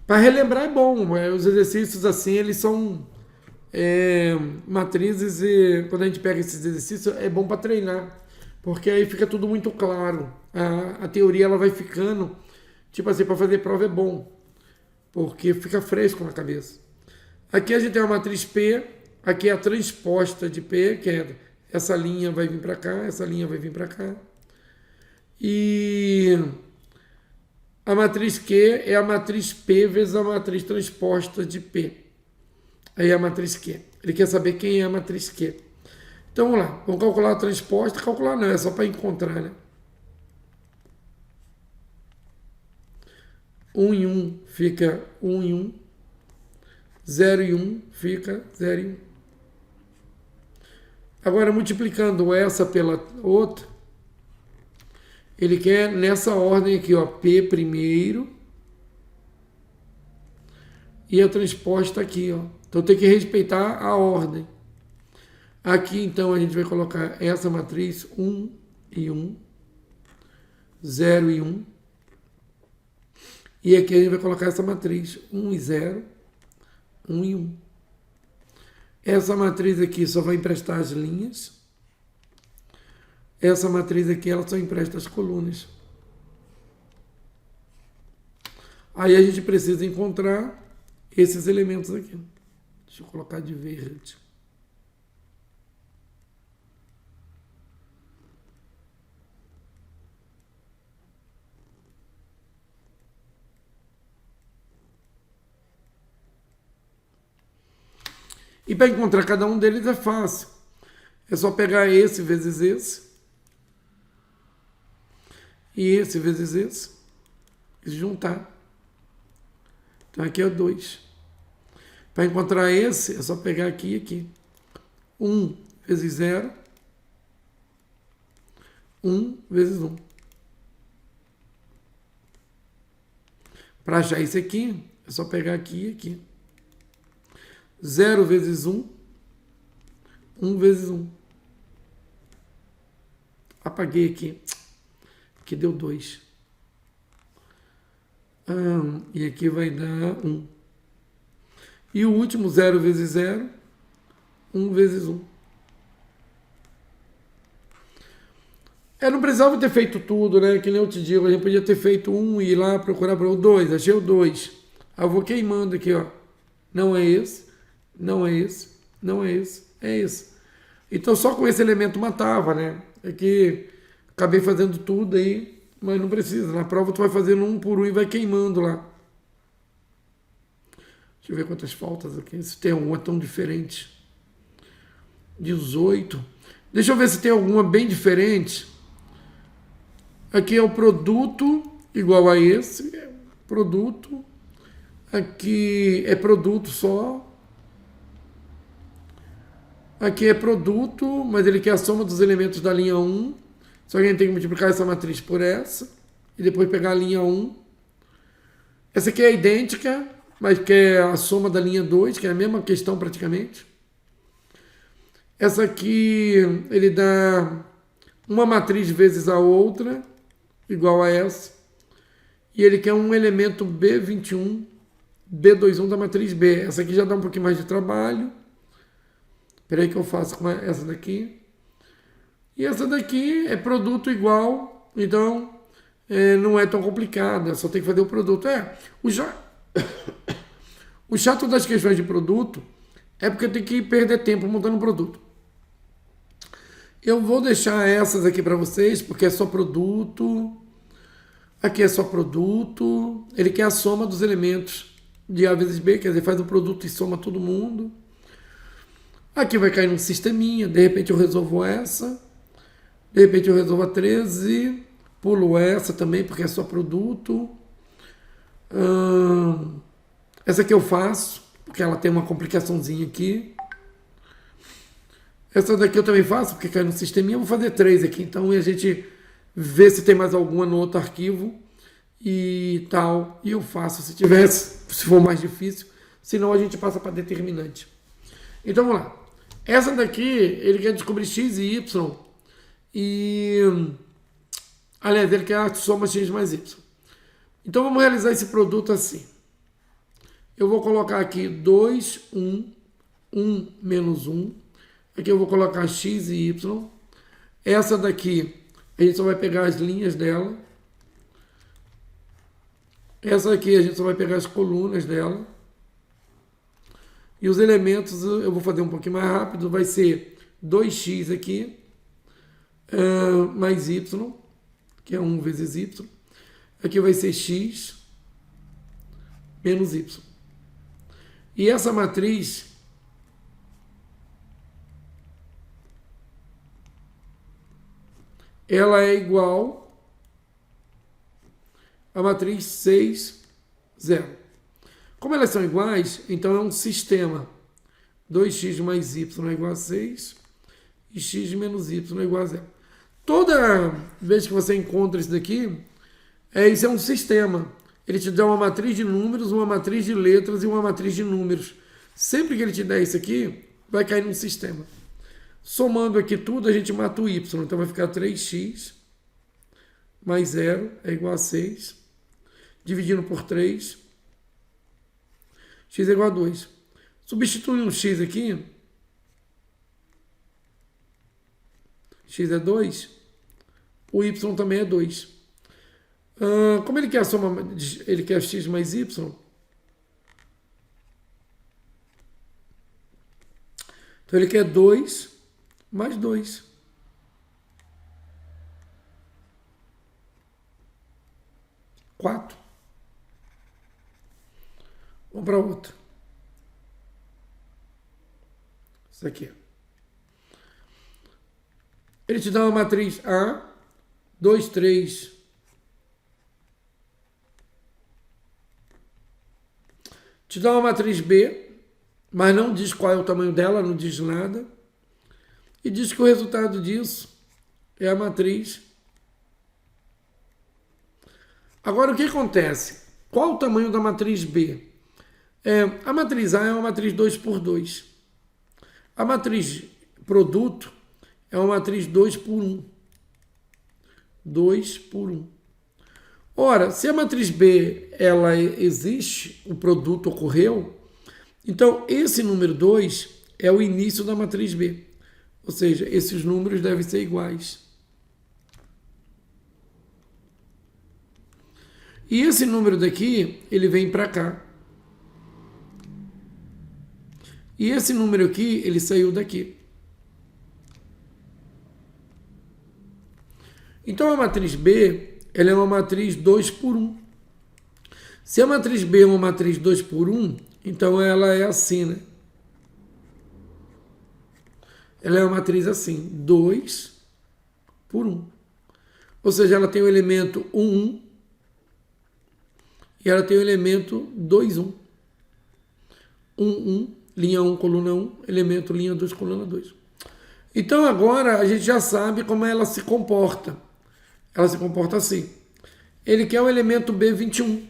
Para relembrar é bom. Os exercícios assim, eles são matrizes e quando a gente pega esses exercícios é bom para treinar. Porque aí fica tudo muito claro. A teoria ela vai ficando, tipo assim, para fazer prova é bom. Porque fica fresco na cabeça. Aqui a gente tem uma matriz P, aqui é a transposta de P, que é essa linha vai vir para cá, essa linha vai vir para cá. E a matriz Q é a matriz P vezes a matriz transposta de P. Aí é a matriz Q. Ele quer saber quem é a matriz Q. Então vamos lá, vamos calcular a transposta. Calcular não, é só para encontrar, né? 1 em 1 fica 1 em 1. 0 e 1 fica 0 e 1. Agora, multiplicando essa pela outra, ele quer nessa ordem aqui, ó, P primeiro e a transposta aqui, ó. Então tem que respeitar a ordem. Aqui, então, a gente vai colocar essa matriz 1 e 1, 0 e 1. E aqui a gente vai colocar essa matriz 1 e 0, 1 e 1. Essa matriz aqui só vai emprestar as linhas. Essa matriz aqui ela só empresta as colunas. Aí a gente precisa encontrar esses elementos aqui. Deixa eu colocar de verde. E para encontrar cada um deles é fácil. É só pegar esse vezes esse. E esse vezes esse. E juntar. Então aqui é 2. Para encontrar esse, é só pegar aqui e aqui. 1 vezes 0. 1 vezes 1. Para achar esse aqui, é só pegar aqui e aqui. 0 vezes 1, 1 vezes 1. Apaguei aqui. Aqui deu 2. E aqui vai dar 1. E o último, 0 vezes 0, 1 vezes 1. Eu não precisava ter feito tudo, né? Que nem eu te digo, a gente podia ter feito 1 e ir lá procurar para o 2. Achei o 2. Aí eu vou queimando aqui, ó. Não é esse. Não é esse, não é esse, é esse. Então só com esse elemento matava, né? É que acabei fazendo tudo aí, mas não precisa. Na prova tu vai fazendo um por um e vai queimando lá. Deixa eu ver quantas faltas aqui. Se tem alguma tão diferente. 18. Deixa eu ver se tem alguma bem diferente. Aqui é o produto igual a esse. Produto. Aqui é produto só. Aqui é produto, mas ele quer a soma dos elementos da linha 1. Só que a gente tem que multiplicar essa matriz por essa. E depois pegar a linha 1. Essa aqui é idêntica, mas quer a soma da linha 2, que é a mesma questão praticamente. Essa aqui, ele dá uma matriz vezes a outra, igual a essa. E ele quer um elemento B21, B21 da matriz B. Essa aqui já dá um pouquinho mais de trabalho. Espera aí que eu faço com essa daqui. E essa daqui é produto igual, então não é tão complicado, só tem que fazer o produto. O chato das questões de produto é porque tem que perder tempo montando um produto. Eu vou deixar essas aqui para vocês, porque é só produto. Aqui é só produto. Ele quer a soma dos elementos de A vezes B, quer dizer, faz o produto e soma todo mundo. Aqui vai cair num sisteminha, de repente eu resolvo essa, de repente eu resolvo a 13, pulo essa também porque é só produto, Essa aqui eu faço, porque ela tem uma complicaçãozinha aqui. Essa daqui eu também faço, porque cai no sisteminha. Eu vou fazer 3 aqui, então a gente vê se tem mais alguma no outro arquivo e tal. E eu faço se tivesse, se for mais difícil. Senão a gente passa para determinante. Então vamos lá. Essa daqui, ele quer descobrir x e y. E, aliás, ele quer a soma x mais y. Então vamos realizar esse produto assim. Eu vou colocar aqui 2, 1, 1 menos 1. Aqui eu vou colocar x e y. Essa daqui, a gente só vai pegar as linhas dela. Essa aqui, a gente só vai pegar as colunas dela. E os elementos, eu vou fazer um pouquinho mais rápido, vai ser 2x aqui, mais y, que é 1 vezes y. Aqui vai ser x menos y. E essa matriz, ela é igual à matriz 6, 0. Como elas são iguais, então é um sistema. 2x mais y é igual a 6 e x menos y é igual a 0. Toda vez que você encontra isso daqui, isso é um sistema. Ele te dá uma matriz de números, uma matriz de letras e uma matriz de números. Sempre que ele te der isso aqui, vai cair num sistema. Somando aqui tudo, a gente mata o y. Então vai ficar 3x mais 0 é igual a 6. Dividindo por 3, x é igual a 2. Substitui um x aqui. X é 2. O y também é 2. Como ele quer a soma, ele quer x mais y. Então ele quer 2 mais 2. Quatro. Vamos para outra. Isso aqui. Ele te dá uma matriz A, 2, 3. Te dá uma matriz B, mas não diz qual é o tamanho dela, não diz nada. E diz que o resultado disso é a matriz. Agora, o que acontece? Qual o tamanho da matriz B? A matriz A é uma matriz 2 por 2. A matriz produto é uma matriz 2 por 1. 2 por 1. Ora, se a matriz B ela existe, o produto ocorreu, então esse número 2 é o início da matriz B. Ou seja, esses números devem ser iguais. E esse número daqui, ele vem para cá. E esse número aqui, ele saiu daqui. Então a matriz B, ela é uma matriz 2 por 1. Se a matriz B é uma matriz 2 por 1, então ela é assim, né? Ela é uma matriz assim, 2 por 1. Ou seja, ela tem o elemento 1, 1 e ela tem o elemento 2, 1. 1, 1, linha 1, coluna 1, elemento linha 2, coluna 2. Então agora a gente já sabe como ela se comporta. Ela se comporta assim. Ele quer o elemento B21.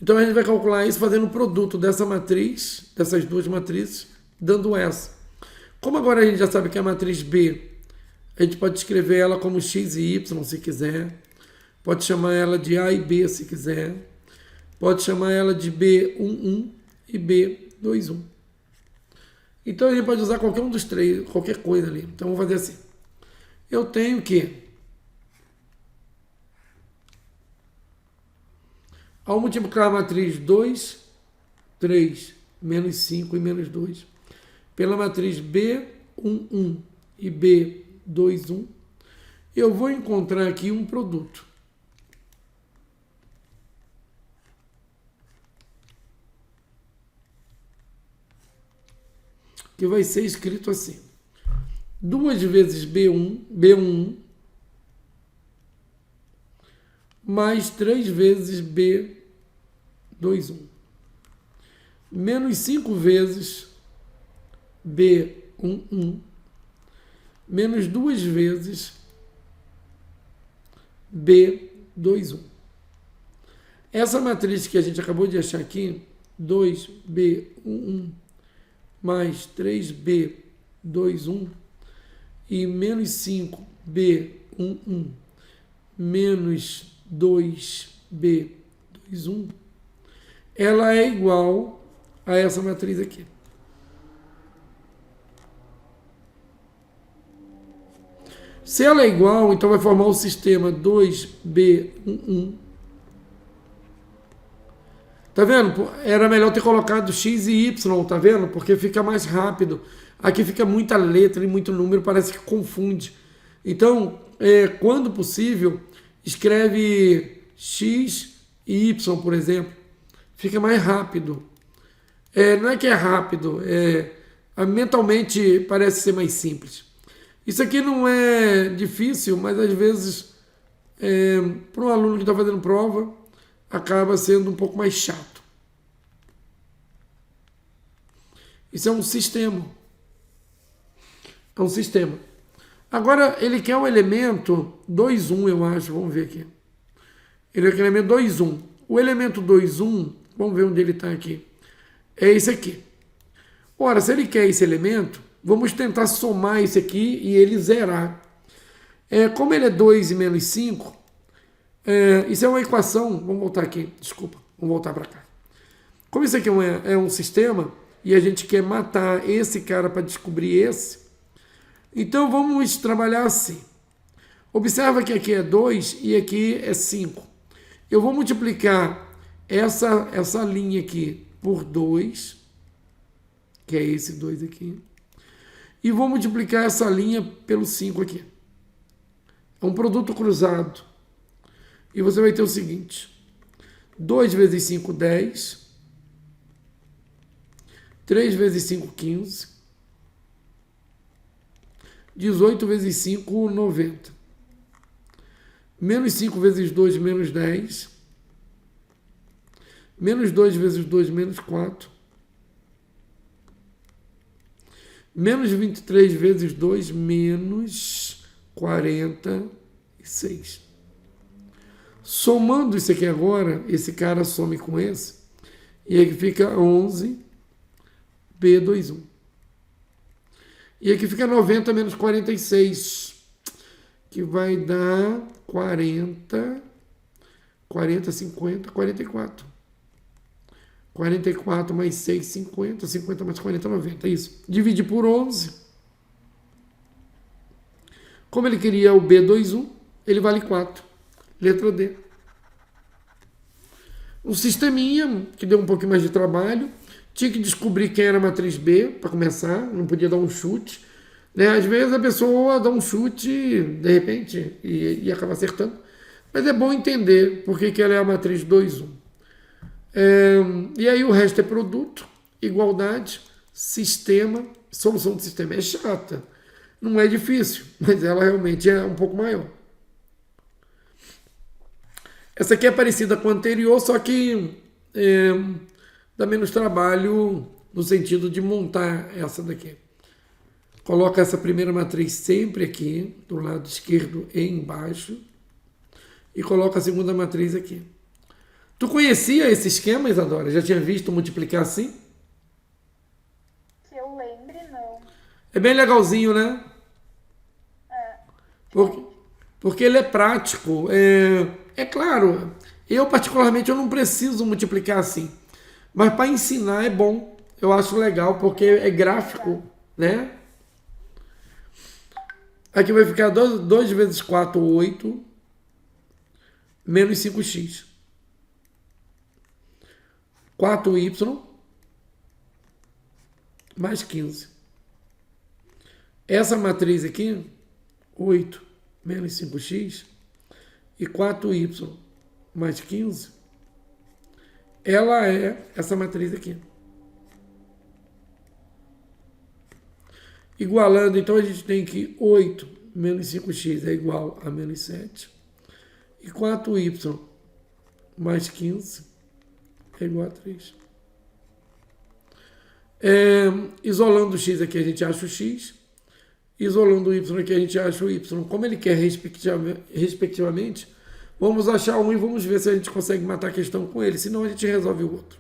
Então a gente vai calcular isso fazendo o produto dessa matriz, dessas duas matrizes, dando essa. Como agora a gente já sabe que a matriz B, a gente pode escrever ela como x e y se quiser. Pode chamar ela de A e B se quiser. Pode chamar ela de B11 e B21. Então a gente pode usar qualquer um dos três, qualquer coisa ali. Então vamos fazer assim. Eu tenho que, ao multiplicar a matriz 2, 3, menos 5 e menos 2, pela matriz B11 e B21, eu vou encontrar aqui um produto. Que vai ser escrito assim. 2 vezes B11 mais 3 vezes B21. 2, 1. Menos 5 vezes B, 1, 1. Menos 2 vezes B, 2, 1. Essa matriz que a gente acabou de achar aqui, 2B, 1, 1, mais 3B, 2, 1, e menos 5B, 1, 1, menos 2B, 2, 1, ela é igual a essa matriz aqui. Se ela é igual, então vai formar o sistema 2B, 1, 1. Tá vendo? Era melhor ter colocado X e Y, tá vendo? Porque fica mais rápido. Aqui fica muita letra e muito número, parece que confunde. Então, quando possível, escreve X e Y, por exemplo. Fica mais rápido. Não é que é rápido, mentalmente parece ser mais simples. Isso aqui não é difícil, mas às vezes, para um aluno que está fazendo prova, acaba sendo um pouco mais chato. Isso é um sistema. É um sistema. Agora, ele quer o elemento 2, 1, eu acho. Vamos ver aqui. Ele quer o elemento 2, 1. O elemento 2, 1, vamos ver onde ele está aqui. É esse aqui. Ora, se ele quer esse elemento, vamos tentar somar esse aqui e ele zerar. Como ele é 2 e menos 5, isso é uma equação. Vamos voltar aqui. Desculpa. Vamos voltar para cá. Como isso aqui é um sistema e a gente quer matar esse cara para descobrir esse, então vamos trabalhar assim. Observa que aqui é 2 e aqui é 5. Eu vou multiplicar essa linha aqui por 2, que é esse 2 aqui, e vou multiplicar essa linha pelo 5 aqui. É um produto cruzado. E você vai ter o seguinte: 2 vezes 5, 10. 3 vezes 5, 15. 18 vezes 5, 90. Menos 5 vezes 2, menos 10. Menos 2 vezes 2, menos 4. Menos 23 vezes 2, menos 46. Somando isso aqui agora, esse cara some com esse, e aqui fica 11B21. E aqui fica 90 menos 46, que vai dar 40, 50, 44. 44 mais 6, 50. 50 mais 40, 90. É isso. Divide por 11. Como ele queria o B21, ele vale 4. Letra D. Um sisteminha que deu um pouquinho mais de trabalho. Tinha que descobrir quem era a matriz B para começar. Não podia dar um chute. Né? Às vezes a pessoa dá um chute, de repente, e acaba acertando. Mas é bom entender por que ela é a matriz 2, 1. E aí o resto é produto, igualdade, sistema, solução de sistema. É chata, não é difícil, mas ela realmente é um pouco maior. Essa aqui é parecida com a anterior, só que dá menos trabalho no sentido de montar essa daqui. Coloca essa primeira matriz sempre aqui, do lado esquerdo e embaixo, e coloca a segunda matriz aqui. Tu conhecia esse esquema, Isadora? Já tinha visto multiplicar assim? Que eu lembre, não. É bem legalzinho, né? Porque ele é prático. É claro, eu particularmente eu não preciso multiplicar assim. Mas para ensinar é bom. Eu acho legal porque é gráfico, né? Aqui vai ficar 2 vezes 4, 8, menos 5x. 4y mais 15. Essa matriz aqui, 8 menos 5x, e 4y mais 15, ela é essa matriz aqui. Igualando, então a gente tem que 8 menos 5x é igual a menos 7, e 4y mais 15 é igual a 3. Isolando o x aqui, a gente acha o x. Isolando o y aqui, a gente acha o y. Como ele quer respectivamente, vamos achar um e vamos ver se a gente consegue matar a questão com ele. Senão a gente resolve o outro.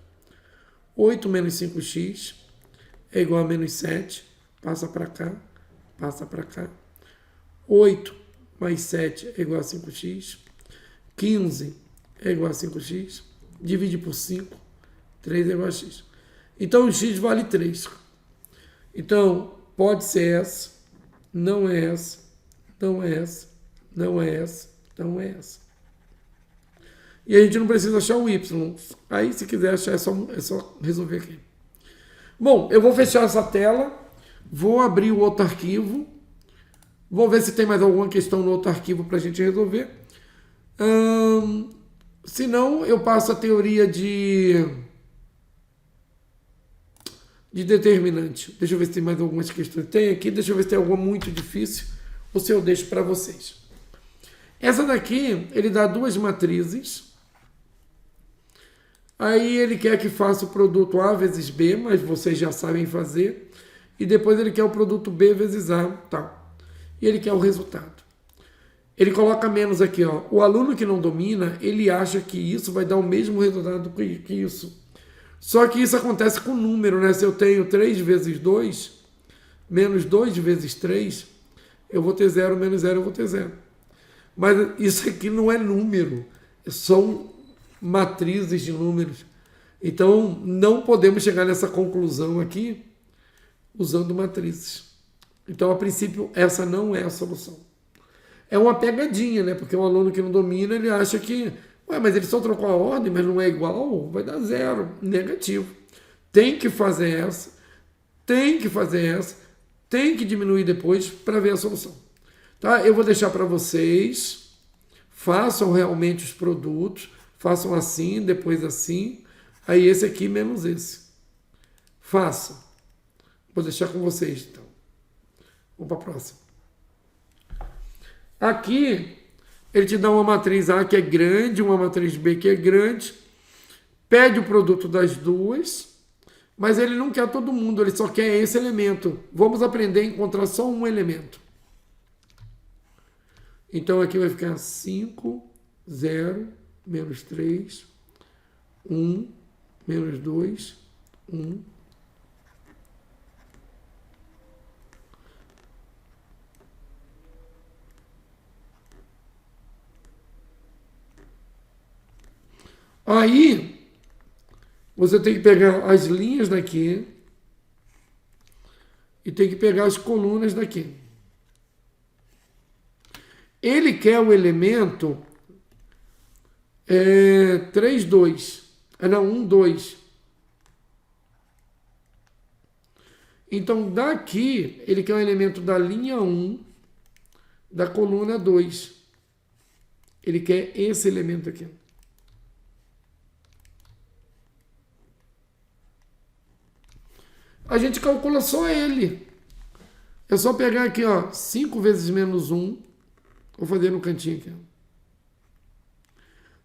8 menos 5x é igual a menos 7. Passa para cá, passa para cá. 8 mais 7 é igual a 5x. 15 é igual a 5x. Divide por 5. 3 é igual a x. Então o x vale 3. Então pode ser essa, não é essa, não é essa, não é essa, não é essa. E a gente não precisa achar o y. Aí se quiser achar é só resolver aqui. Bom, eu vou fechar essa tela. Vou abrir o outro arquivo. Vou ver se tem mais alguma questão no outro arquivo para a gente resolver. Se não, eu passo a teoria de determinante. Deixa eu ver se tem mais algumas questões. Tem aqui, deixa eu ver se tem alguma muito difícil, ou se eu deixo para vocês. Essa daqui, ele dá duas matrizes. Aí ele quer que faça o produto A vezes B, mas vocês já sabem fazer. E depois ele quer o produto B vezes A, tal. E ele quer o resultado. Ele coloca menos aqui, ó. O aluno que não domina, ele acha que isso vai dar o mesmo resultado que isso. Só que isso acontece com número, né? Se eu tenho 3 vezes 2, menos 2 vezes 3, eu vou ter 0, menos 0, eu vou ter 0. Mas isso aqui não é número, são matrizes de números. Então, não podemos chegar nessa conclusão aqui usando matrizes. Então, a princípio, essa não é a solução. É uma pegadinha, né? Porque um aluno que não domina, ele acha que, mas ele só trocou a ordem, mas não é igual, vai dar 0, negativo. Tem que fazer essa, tem que fazer essa, tem que diminuir depois para ver a solução. Tá? Eu vou deixar para vocês, façam realmente os produtos, façam assim, depois assim, aí esse aqui menos esse. Façam. Vou deixar com vocês, então. Vamos para a próxima. Aqui, ele te dá uma matriz A que é grande, uma matriz B que é grande, pede o produto das duas, mas ele não quer todo mundo, ele só quer esse elemento. Vamos aprender a encontrar só um elemento. Então aqui vai ficar 5, 0, menos 3, 1, menos 2, 1. Aí, você tem que pegar as linhas daqui e tem que pegar as colunas daqui. Ele quer o elemento 3, 2. Não, 1, 2. Então, daqui, ele quer o elemento da linha 1, da coluna 2. Ele quer esse elemento aqui. A gente calcula só ele. É só pegar aqui, ó, 5 vezes menos 1. Vou fazer no cantinho aqui.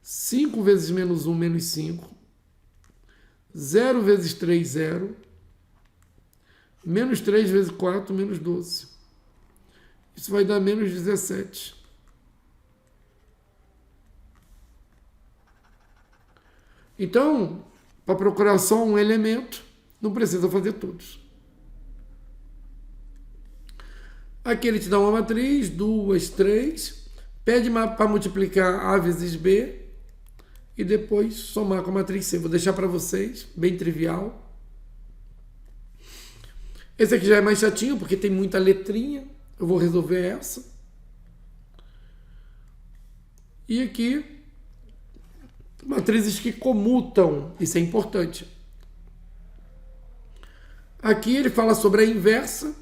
5 vezes menos 1, menos 5. 0 vezes 3, 0. Menos 3 vezes 4, menos 12. Isso vai dar menos 17. Então, para procurar só um elemento, não precisa fazer todos. Aqui ele te dá uma matriz, 2, 3. Pede para multiplicar A vezes B. E depois somar com a matriz C. Vou deixar para vocês, bem trivial. Esse aqui já é mais chatinho, porque tem muita letrinha. Eu vou resolver essa. E aqui, matrizes que comutam. Isso é importante. Aqui ele fala sobre a inversa,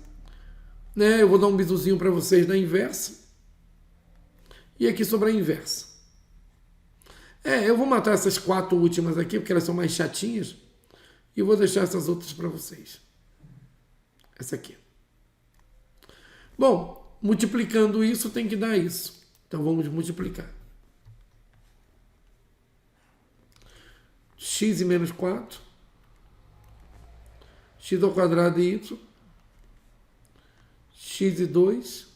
né? Eu vou dar um bizuzinho para vocês da inversa. E aqui sobre a inversa. Eu vou matar essas 4 últimas aqui, porque elas são mais chatinhas. E vou deixar essas outras para vocês. Essa aqui. Bom, multiplicando isso tem que dar isso. Então vamos multiplicar. x e menos 4, x ao quadrado e y, x e 2,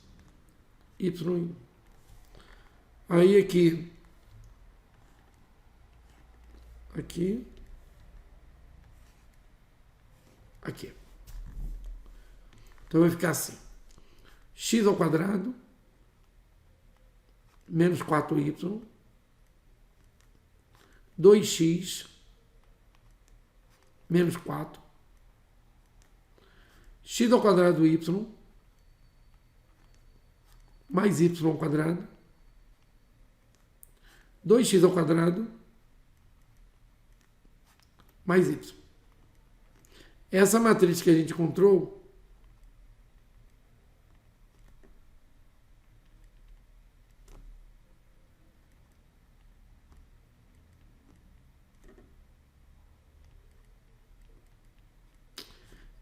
y e 1. Aí aqui, aqui, aqui. Então vai ficar assim, x ao quadrado, menos 4y, 2x, menos 4, x ao quadrado y, mais y ao quadrado, 2x ao quadrado, mais y. Essa matriz que a gente encontrou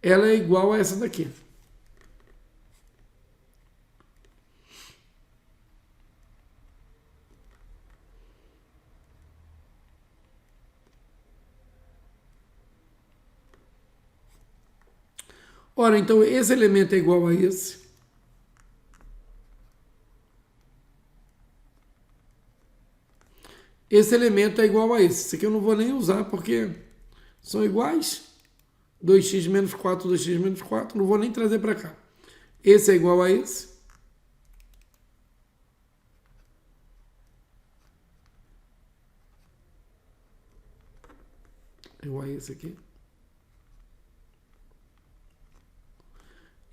ela é igual a essa daqui. Ora, então esse elemento é igual a esse. Esse elemento é igual a esse. Esse aqui eu não vou nem usar porque são iguais. 2x menos 4, 2x menos 4. Não vou nem trazer para cá. Esse é igual a esse. Igual a esse aqui.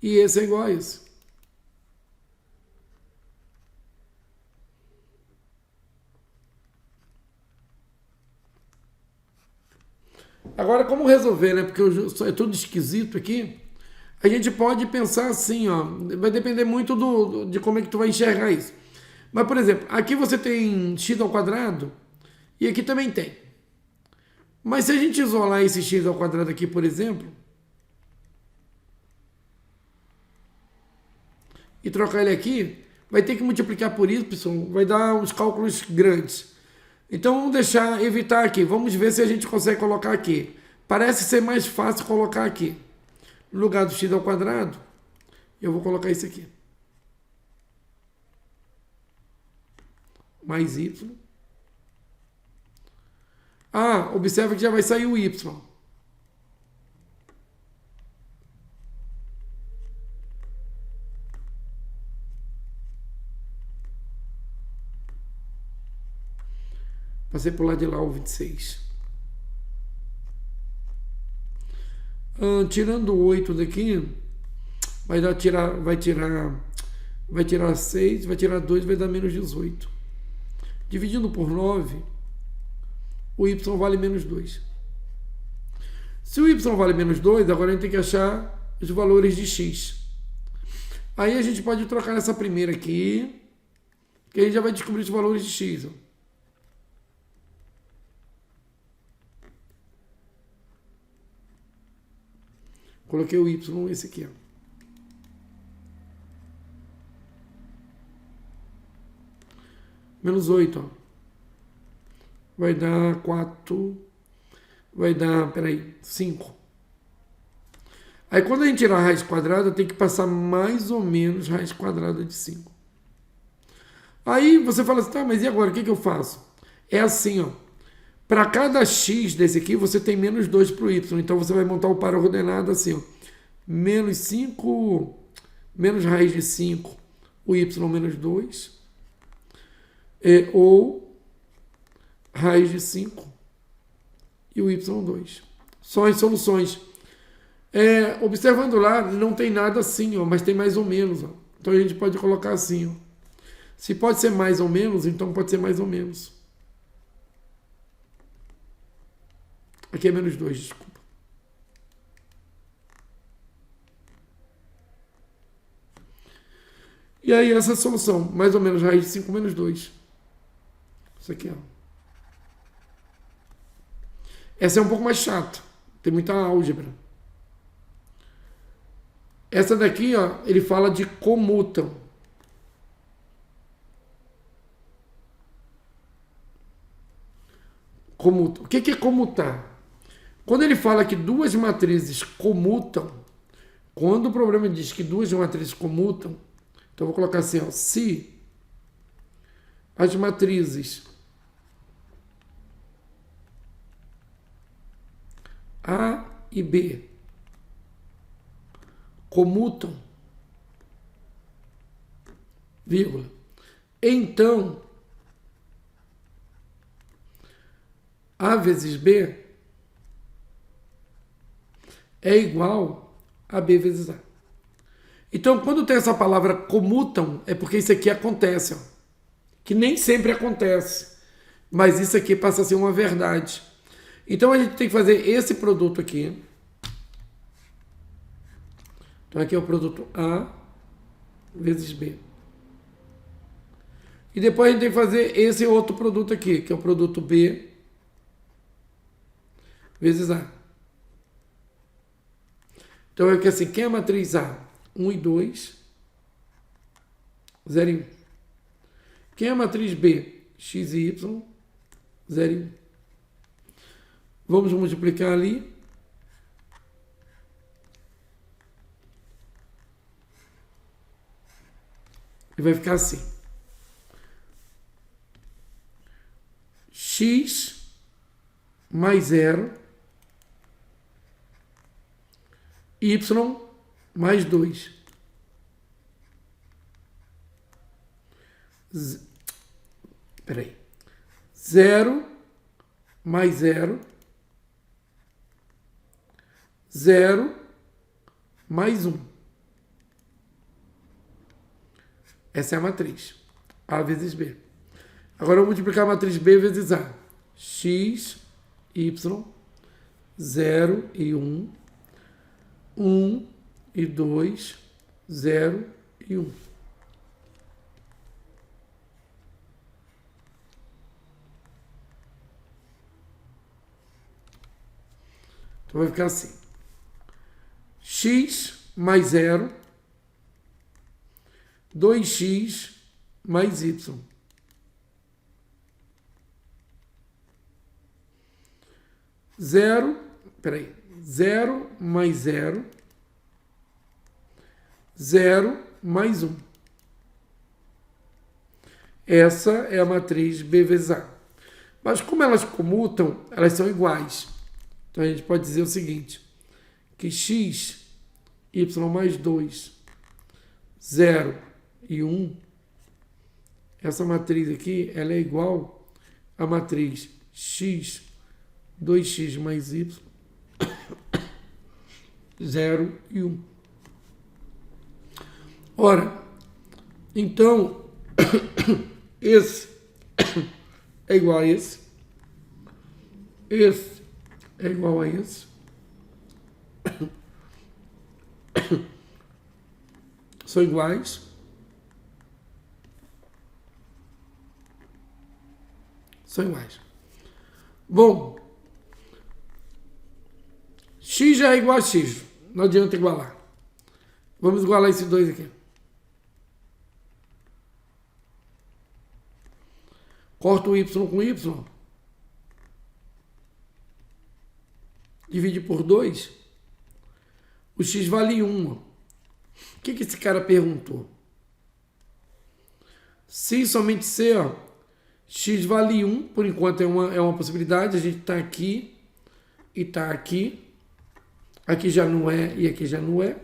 E esse é igual a esse. Agora, como resolver, né? Porque é tudo esquisito aqui. A gente pode pensar assim, ó. Vai depender muito de como é que tu vai enxergar isso. Mas, por exemplo, aqui você tem x ao quadrado e aqui também tem. Mas se a gente isolar esse x ao quadrado aqui, por exemplo, e trocar ele aqui, vai ter que multiplicar por y, vai dar uns cálculos grandes. Então vamos evitar aqui. Vamos ver se a gente consegue colocar aqui. Parece ser mais fácil colocar aqui. No lugar do x ao quadrado, eu vou colocar isso aqui. Mais y. Ah, observa que já vai sair o y. Passei por lá de lá o 26. Tirando o 8 daqui, vai tirar 6, vai tirar 2, vai dar menos 18. Dividindo por 9, o y vale menos 2. Se o y vale menos 2, agora a gente tem que achar os valores de x. Aí a gente pode trocar essa primeira aqui, que a gente já vai descobrir os valores de x. Ó. Coloquei o y, esse aqui. Ó. Menos 8. Ó. Vai dar 4. Vai dar, 5. Aí quando a gente tirar a raiz quadrada, tem que passar mais ou menos raiz quadrada de 5. Aí você fala assim, tá, mas e agora? O que eu faço? É assim, ó. Para cada x desse aqui, você tem menos 2 para o y. Então, você vai montar o par ordenado assim, ó. Menos 5, menos raiz de 5, o y menos 2. Ou raiz de 5 e o y 2. São as soluções. Observando lá, não tem nada assim, ó, mas tem mais ou menos. Ó. Então, a gente pode colocar assim. Ó. Se pode ser mais ou menos, então pode ser mais ou menos. Aqui é menos 2, desculpa. E aí essa é a solução. Mais ou menos raiz de 5 menos 2. Isso aqui, ó. Essa é um pouco mais chata. Tem muita álgebra. Essa daqui, ó, ele fala de comutam. Comutam. O que é comutar? Quando ele fala que duas matrizes comutam, quando o problema diz que duas matrizes comutam, então eu vou colocar assim, ó, se as matrizes A e B comutam, vírgula, então A vezes B é igual a B vezes A. Então, quando tem essa palavra comutam, é porque isso aqui acontece, ó, que nem sempre acontece, mas isso aqui passa a ser uma verdade. Então, a gente tem que fazer esse produto aqui. Então, aqui é o produto A vezes B. E depois a gente tem que fazer esse outro produto aqui, que é o produto B vezes A. Então, é aqui assim, quem é a matriz A? 1 e 2, 0 e 1. Quem é a matriz B? X e Y, 0 e 1. Vamos multiplicar ali. E vai ficar assim. X mais 0, Y mais 2. Peraí. 0 mais 0. 0 mais 1. Essa é a matriz. A vezes B. Agora eu vou multiplicar a matriz B vezes A. X, Y, 0 e 1. 1 e 2, 0 e 1. Então vai ficar assim. X mais 0, 2x mais y. Zero mais 0, 0 mais 1. Essa é a matriz B vezes A. Mas como elas comutam, elas são iguais. Então a gente pode dizer o seguinte, que x, y mais 2, 0 e 1, essa matriz aqui, ela é igual à matriz x, 2x mais y, 0 e 1. Ora, então, esse é igual a esse é igual a esse, são iguais, Bom, x já é igual a x, não adianta igualar. Vamos igualar esses dois aqui. Corta o y com y. Divide por 2. O x vale 1. O que esse cara perguntou? Se somente se, ó, x vale 1, por enquanto é uma possibilidade. A gente está aqui e está aqui. Aqui já não é e aqui já não é.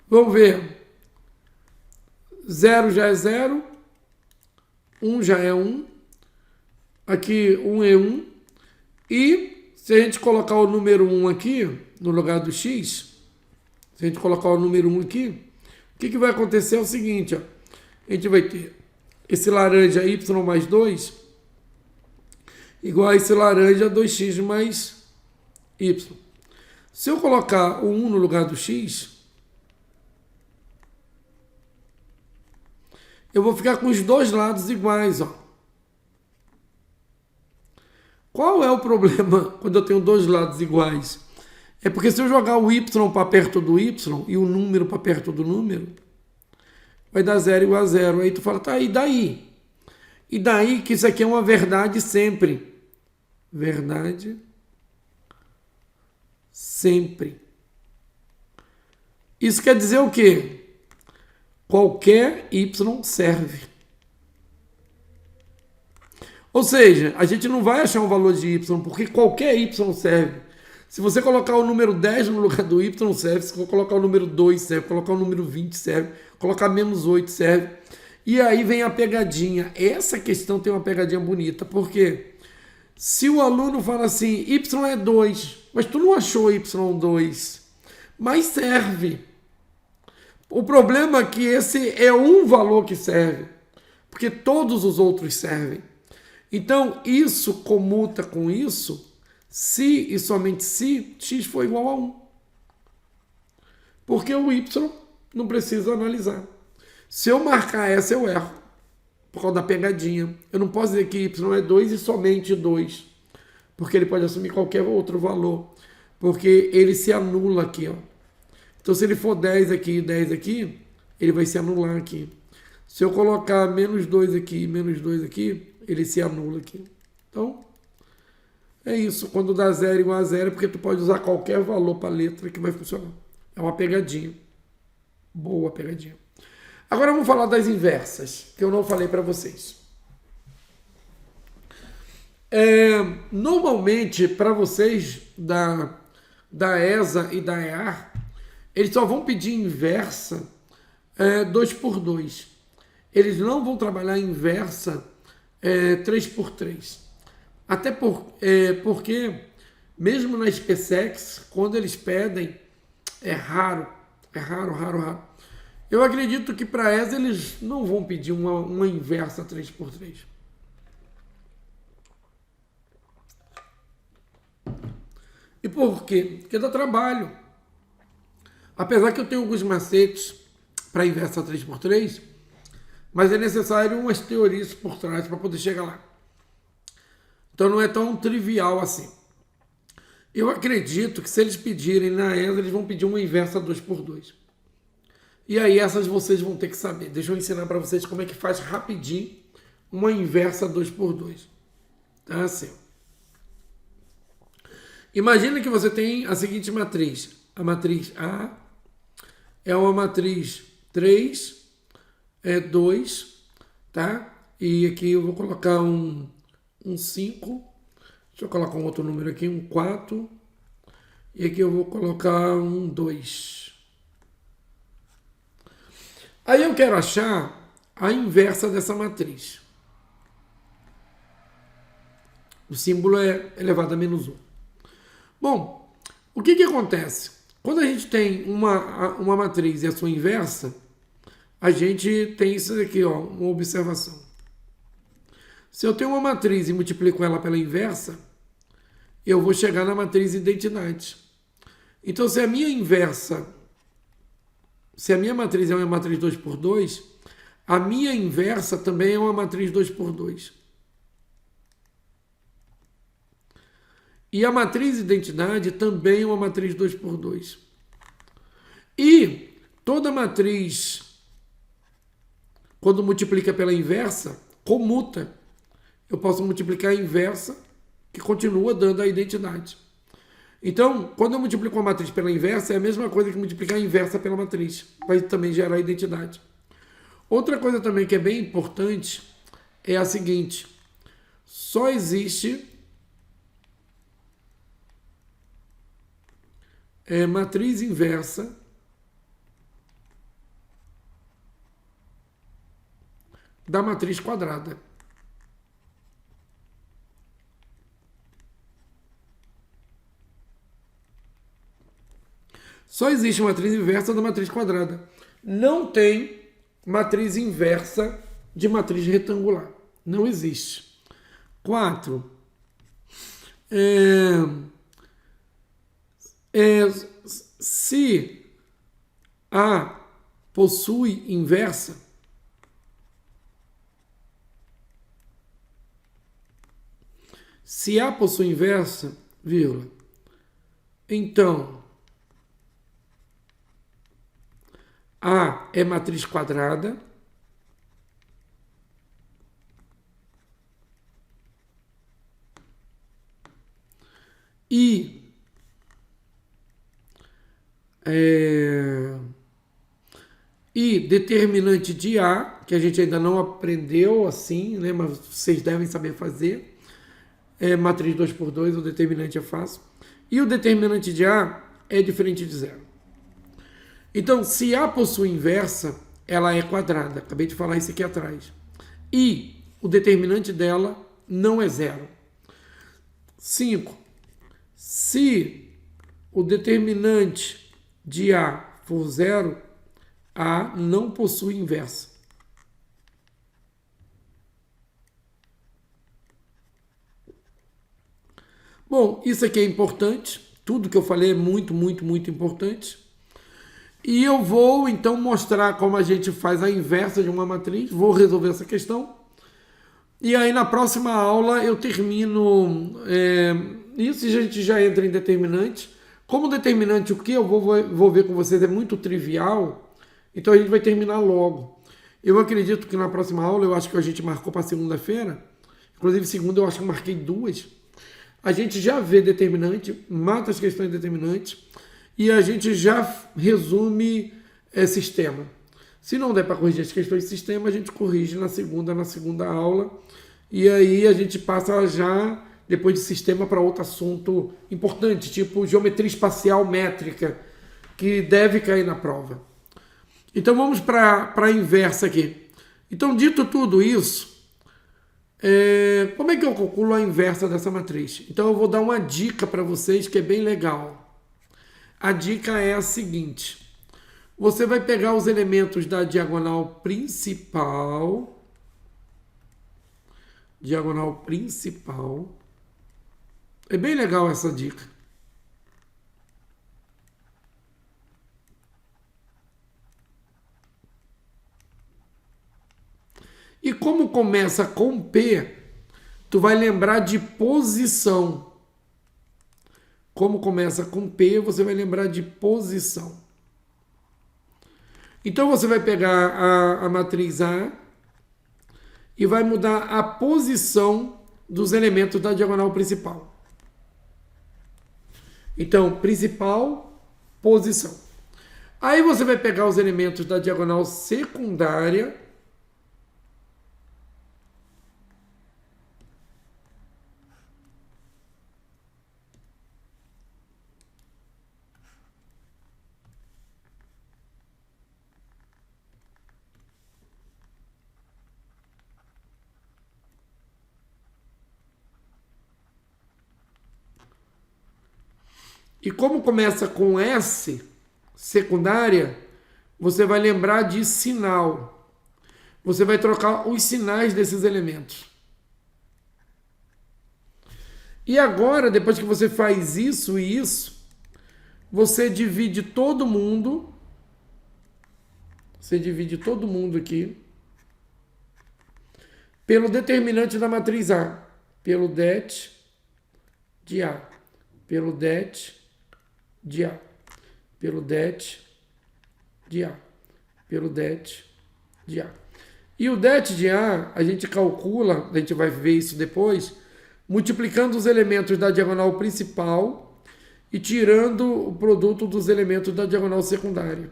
Vamos ver. 0 já é 0. 1 já é 1. Aqui 1 é 1. E se a gente colocar o número 1 aqui, no lugar do x, se a gente colocar o número 1 aqui, o que vai acontecer é o seguinte, ó. A gente vai ter esse laranja y mais 2 igual a esse laranja 2x mais y. Se eu colocar o 1 no lugar do x, eu vou ficar com os dois lados iguais, ó. Qual é o problema quando eu tenho dois lados iguais? É porque se eu jogar o y para perto do y e o número para perto do número, vai dar 0 igual a 0. Aí tu fala, tá, e daí? E daí que isso aqui é uma verdade sempre. Verdade sempre. Isso quer dizer o quê? Qualquer y serve. Ou seja, a gente não vai achar um valor de y, porque qualquer y serve. Se você colocar o número 10 no lugar do y, serve. Se você colocar o número 2, serve. Colocar o número 20, serve. Colocar menos 8, serve. E aí vem a pegadinha. Essa questão tem uma pegadinha bonita. Por quê? Se o aluno fala assim, y é 2, mas tu não achou y2, mas serve. O problema é que esse é um valor que serve, porque todos os outros servem. Então, isso comuta com isso, se e somente se x for igual a 1. Porque o y não precisa analisar. Se eu marcar essa, eu erro, por causa da pegadinha. Eu não posso dizer que y é 2 e somente 2, porque ele pode assumir qualquer outro valor, porque ele se anula aqui, ó. Então, se ele for 10 aqui e 10 aqui, ele vai se anular aqui. Se eu colocar menos 2 aqui e menos 2 aqui, ele se anula aqui. Então, é isso. Quando dá 0 igual a 0, porque tu pode usar qualquer valor para a letra que vai funcionar. É uma pegadinha. Boa pegadinha. Agora vamos falar das inversas, que eu não falei para vocês. Normalmente, para vocês da ESA e da EAR, eles só vão pedir inversa 2 por 2. Eles não vão trabalhar inversa 3 por 3. Até porque, mesmo na SpaceX, quando eles pedem, é raro. Eu acredito que para ESA eles não vão pedir uma inversa 3 por 3. E por quê? Porque dá trabalho. Apesar que eu tenho alguns macetes para inversa 3 por 3, mas é necessário umas teorias por trás para poder chegar lá. Então não é tão trivial assim. Eu acredito que se eles pedirem na ESA, eles vão pedir uma inversa 2 por 2. E aí essas vocês vão ter que saber. Deixa eu ensinar para vocês como é que faz rapidinho uma inversa 2 por 2. Tá assim. Imagina que você tem a seguinte matriz. A matriz A é uma matriz 3, 2, tá? E aqui eu vou colocar um 5. Deixa eu colocar um outro número aqui, um 4. E aqui eu vou colocar um 2. Aí eu quero achar a inversa dessa matriz. O símbolo é elevado a menos 1. Bom, o que acontece? Quando a gente tem uma matriz e a sua inversa, a gente tem isso aqui, ó, uma observação. Se eu tenho uma matriz e multiplico ela pela inversa, eu vou chegar na matriz identidade. Então, se a minha matriz é uma matriz 2 por 2, a minha inversa também é uma matriz 2 por 2. E a matriz identidade também é uma matriz 2 por 2. E toda matriz, quando multiplica pela inversa, comuta. Eu posso multiplicar a inversa, que continua dando a identidade. Então, quando eu multiplico uma matriz pela inversa, é a mesma coisa que multiplicar a inversa pela matriz. Vai também gerar a identidade. Outra coisa também que é bem importante é a seguinte. Só existe matriz inversa da matriz quadrada. Só existe matriz inversa da matriz quadrada. Não tem matriz inversa de matriz retangular. Não existe. 4. Se A possui inversa, vírgula, então A é matriz quadrada E determinante de A, que a gente ainda não aprendeu assim, né, mas vocês devem saber fazer. Matriz 2 por 2, o determinante é fácil. E o determinante de A é diferente de zero. Então, se A possui inversa, ela é quadrada. Acabei de falar isso aqui atrás. E o determinante dela não é zero. 5. Se o determinante de A for zero, A não possui inversa. Bom, isso aqui é importante. Tudo que eu falei é muito, muito, muito importante. E eu vou então mostrar como a gente faz a inversa de uma matriz. Vou resolver essa questão. E aí na próxima aula eu termino isso e a gente já entra em determinante. Como determinante, o que eu vou ver com vocês é muito trivial, então a gente vai terminar logo. Eu acredito que na próxima aula, eu acho que a gente marcou para segunda-feira, inclusive segunda eu acho que eu marquei 2. A gente já vê determinante, mata as questões determinantes e a gente já resume sistema. Se não der para corrigir as questões de sistema, a gente corrige na segunda aula. E aí a gente passa já, depois de sistema, para outro assunto importante, tipo geometria espacial métrica, que deve cair na prova. Então vamos para a inversa aqui. Então, dito tudo isso, como é que eu calculo a inversa dessa matriz? Então eu vou dar uma dica para vocês que é bem legal. A dica é a seguinte. Você vai pegar os elementos da diagonal principal. É bem legal essa dica. E como começa com P, tu vai lembrar de posição. Como começa com P, você vai lembrar de posição. Então você vai pegar a matriz A e vai mudar a posição dos elementos da diagonal principal. Então, principal, posição. Aí você vai pegar os elementos da diagonal secundária e como começa com S, secundária, você vai lembrar de sinal. Você vai trocar os sinais desses elementos. E agora, depois que você faz isso e isso, você divide todo mundo. Você divide todo mundo aqui pelo determinante da matriz A. Pelo det de A. Pelo det de A. Pelo det de A. Pelo det de A. E o det de A, a gente calcula, a gente vai ver isso depois, multiplicando os elementos da diagonal principal e tirando o produto dos elementos da diagonal secundária.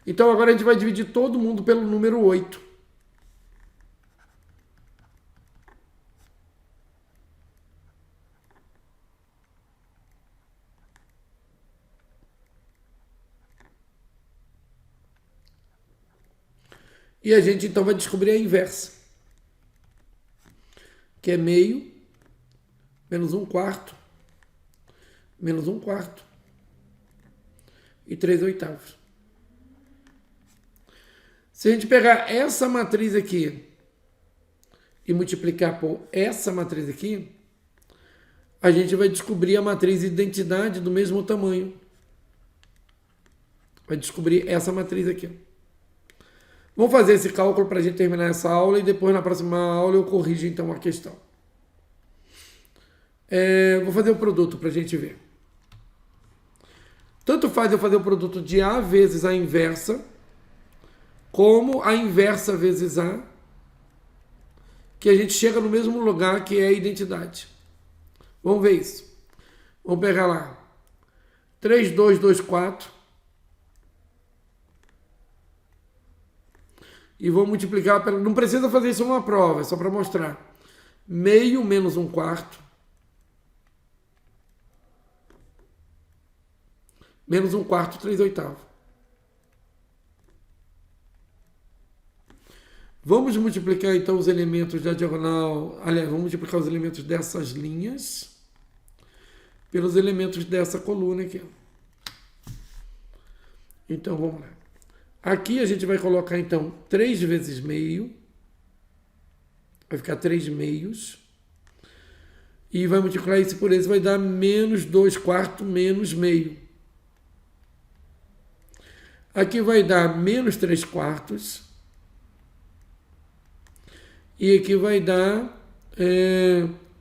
Então agora a gente vai dividir todo mundo pelo número 8. E a gente então vai descobrir a inversa, que é meio menos 1/4 menos 1/4 e 3/8. Se a gente pegar essa matriz aqui e multiplicar por essa matriz aqui, a gente vai descobrir a matriz identidade do mesmo tamanho. Vai descobrir essa matriz aqui. Vamos fazer esse cálculo para a gente terminar essa aula e depois na próxima aula eu corrijo então a questão. Vou fazer o produto para a gente ver. Tanto faz eu fazer o produto de A vezes a inversa, como a inversa vezes A, que a gente chega no mesmo lugar que é a identidade. Vamos ver isso. Vamos pegar lá. 3, 2, 2, 4. E vou multiplicar. Não precisa fazer isso numa prova, é só para mostrar. Meio menos 1/4. Menos 1/4, 3/8. Vamos multiplicar então os elementos da diagonal. Aliás, vamos multiplicar os elementos dessas linhas pelos elementos dessa coluna aqui. Então vamos lá. Aqui a gente vai colocar então 3 vezes meio. Vai ficar 3 meios. E vai multiplicar isso por esse, vai dar menos 2/4 menos meio. Aqui vai dar menos 3/4. E aqui vai dar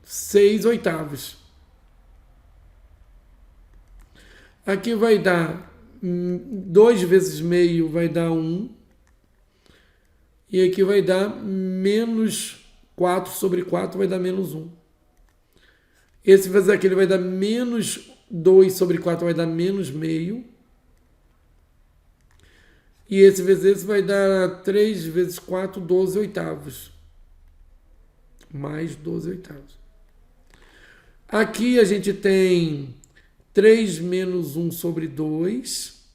6/8. Aqui vai dar 2 vezes meio, vai dar 1. E aqui vai dar menos 4/4, vai dar menos 1. Esse vezes aquele vai dar menos 2/4, vai dar menos meio. E esse vezes esse vai dar 3 vezes 4, 12/8. Mais 12/8. Aqui a gente tem 3 menos 1/2.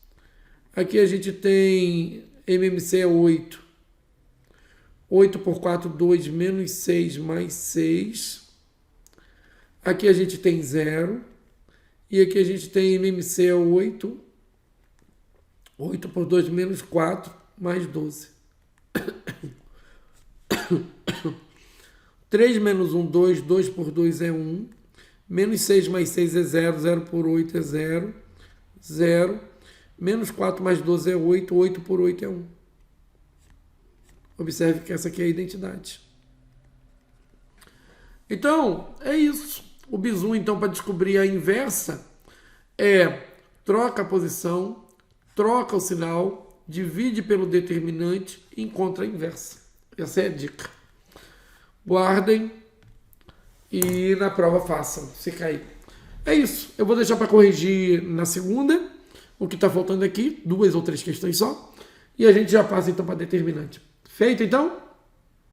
Aqui a gente tem MMC é 8. 8 por 4, 2 menos 6 mais 6. Aqui a gente tem 0. E aqui a gente tem MMC é 8. 8 por 2 menos 4 mais 12. 3 menos 1, 2. 2 por 2 é 1. Menos 6 mais 6 é 0. 0 por 8 é 0. 0. Menos 4 mais 12 é 8. 8 por 8 é 1. Observe que essa aqui é a identidade. Então, é isso. O bizu, então, para descobrir a inversa, troca a posição, troca o sinal, divide pelo determinante e encontra a inversa. Essa é a dica. Guardem e na prova façam, se cair. É isso. Eu vou deixar para corrigir na segunda o que está faltando aqui, 2 ou 3 questões só, e a gente já passa então para determinante. Feito então?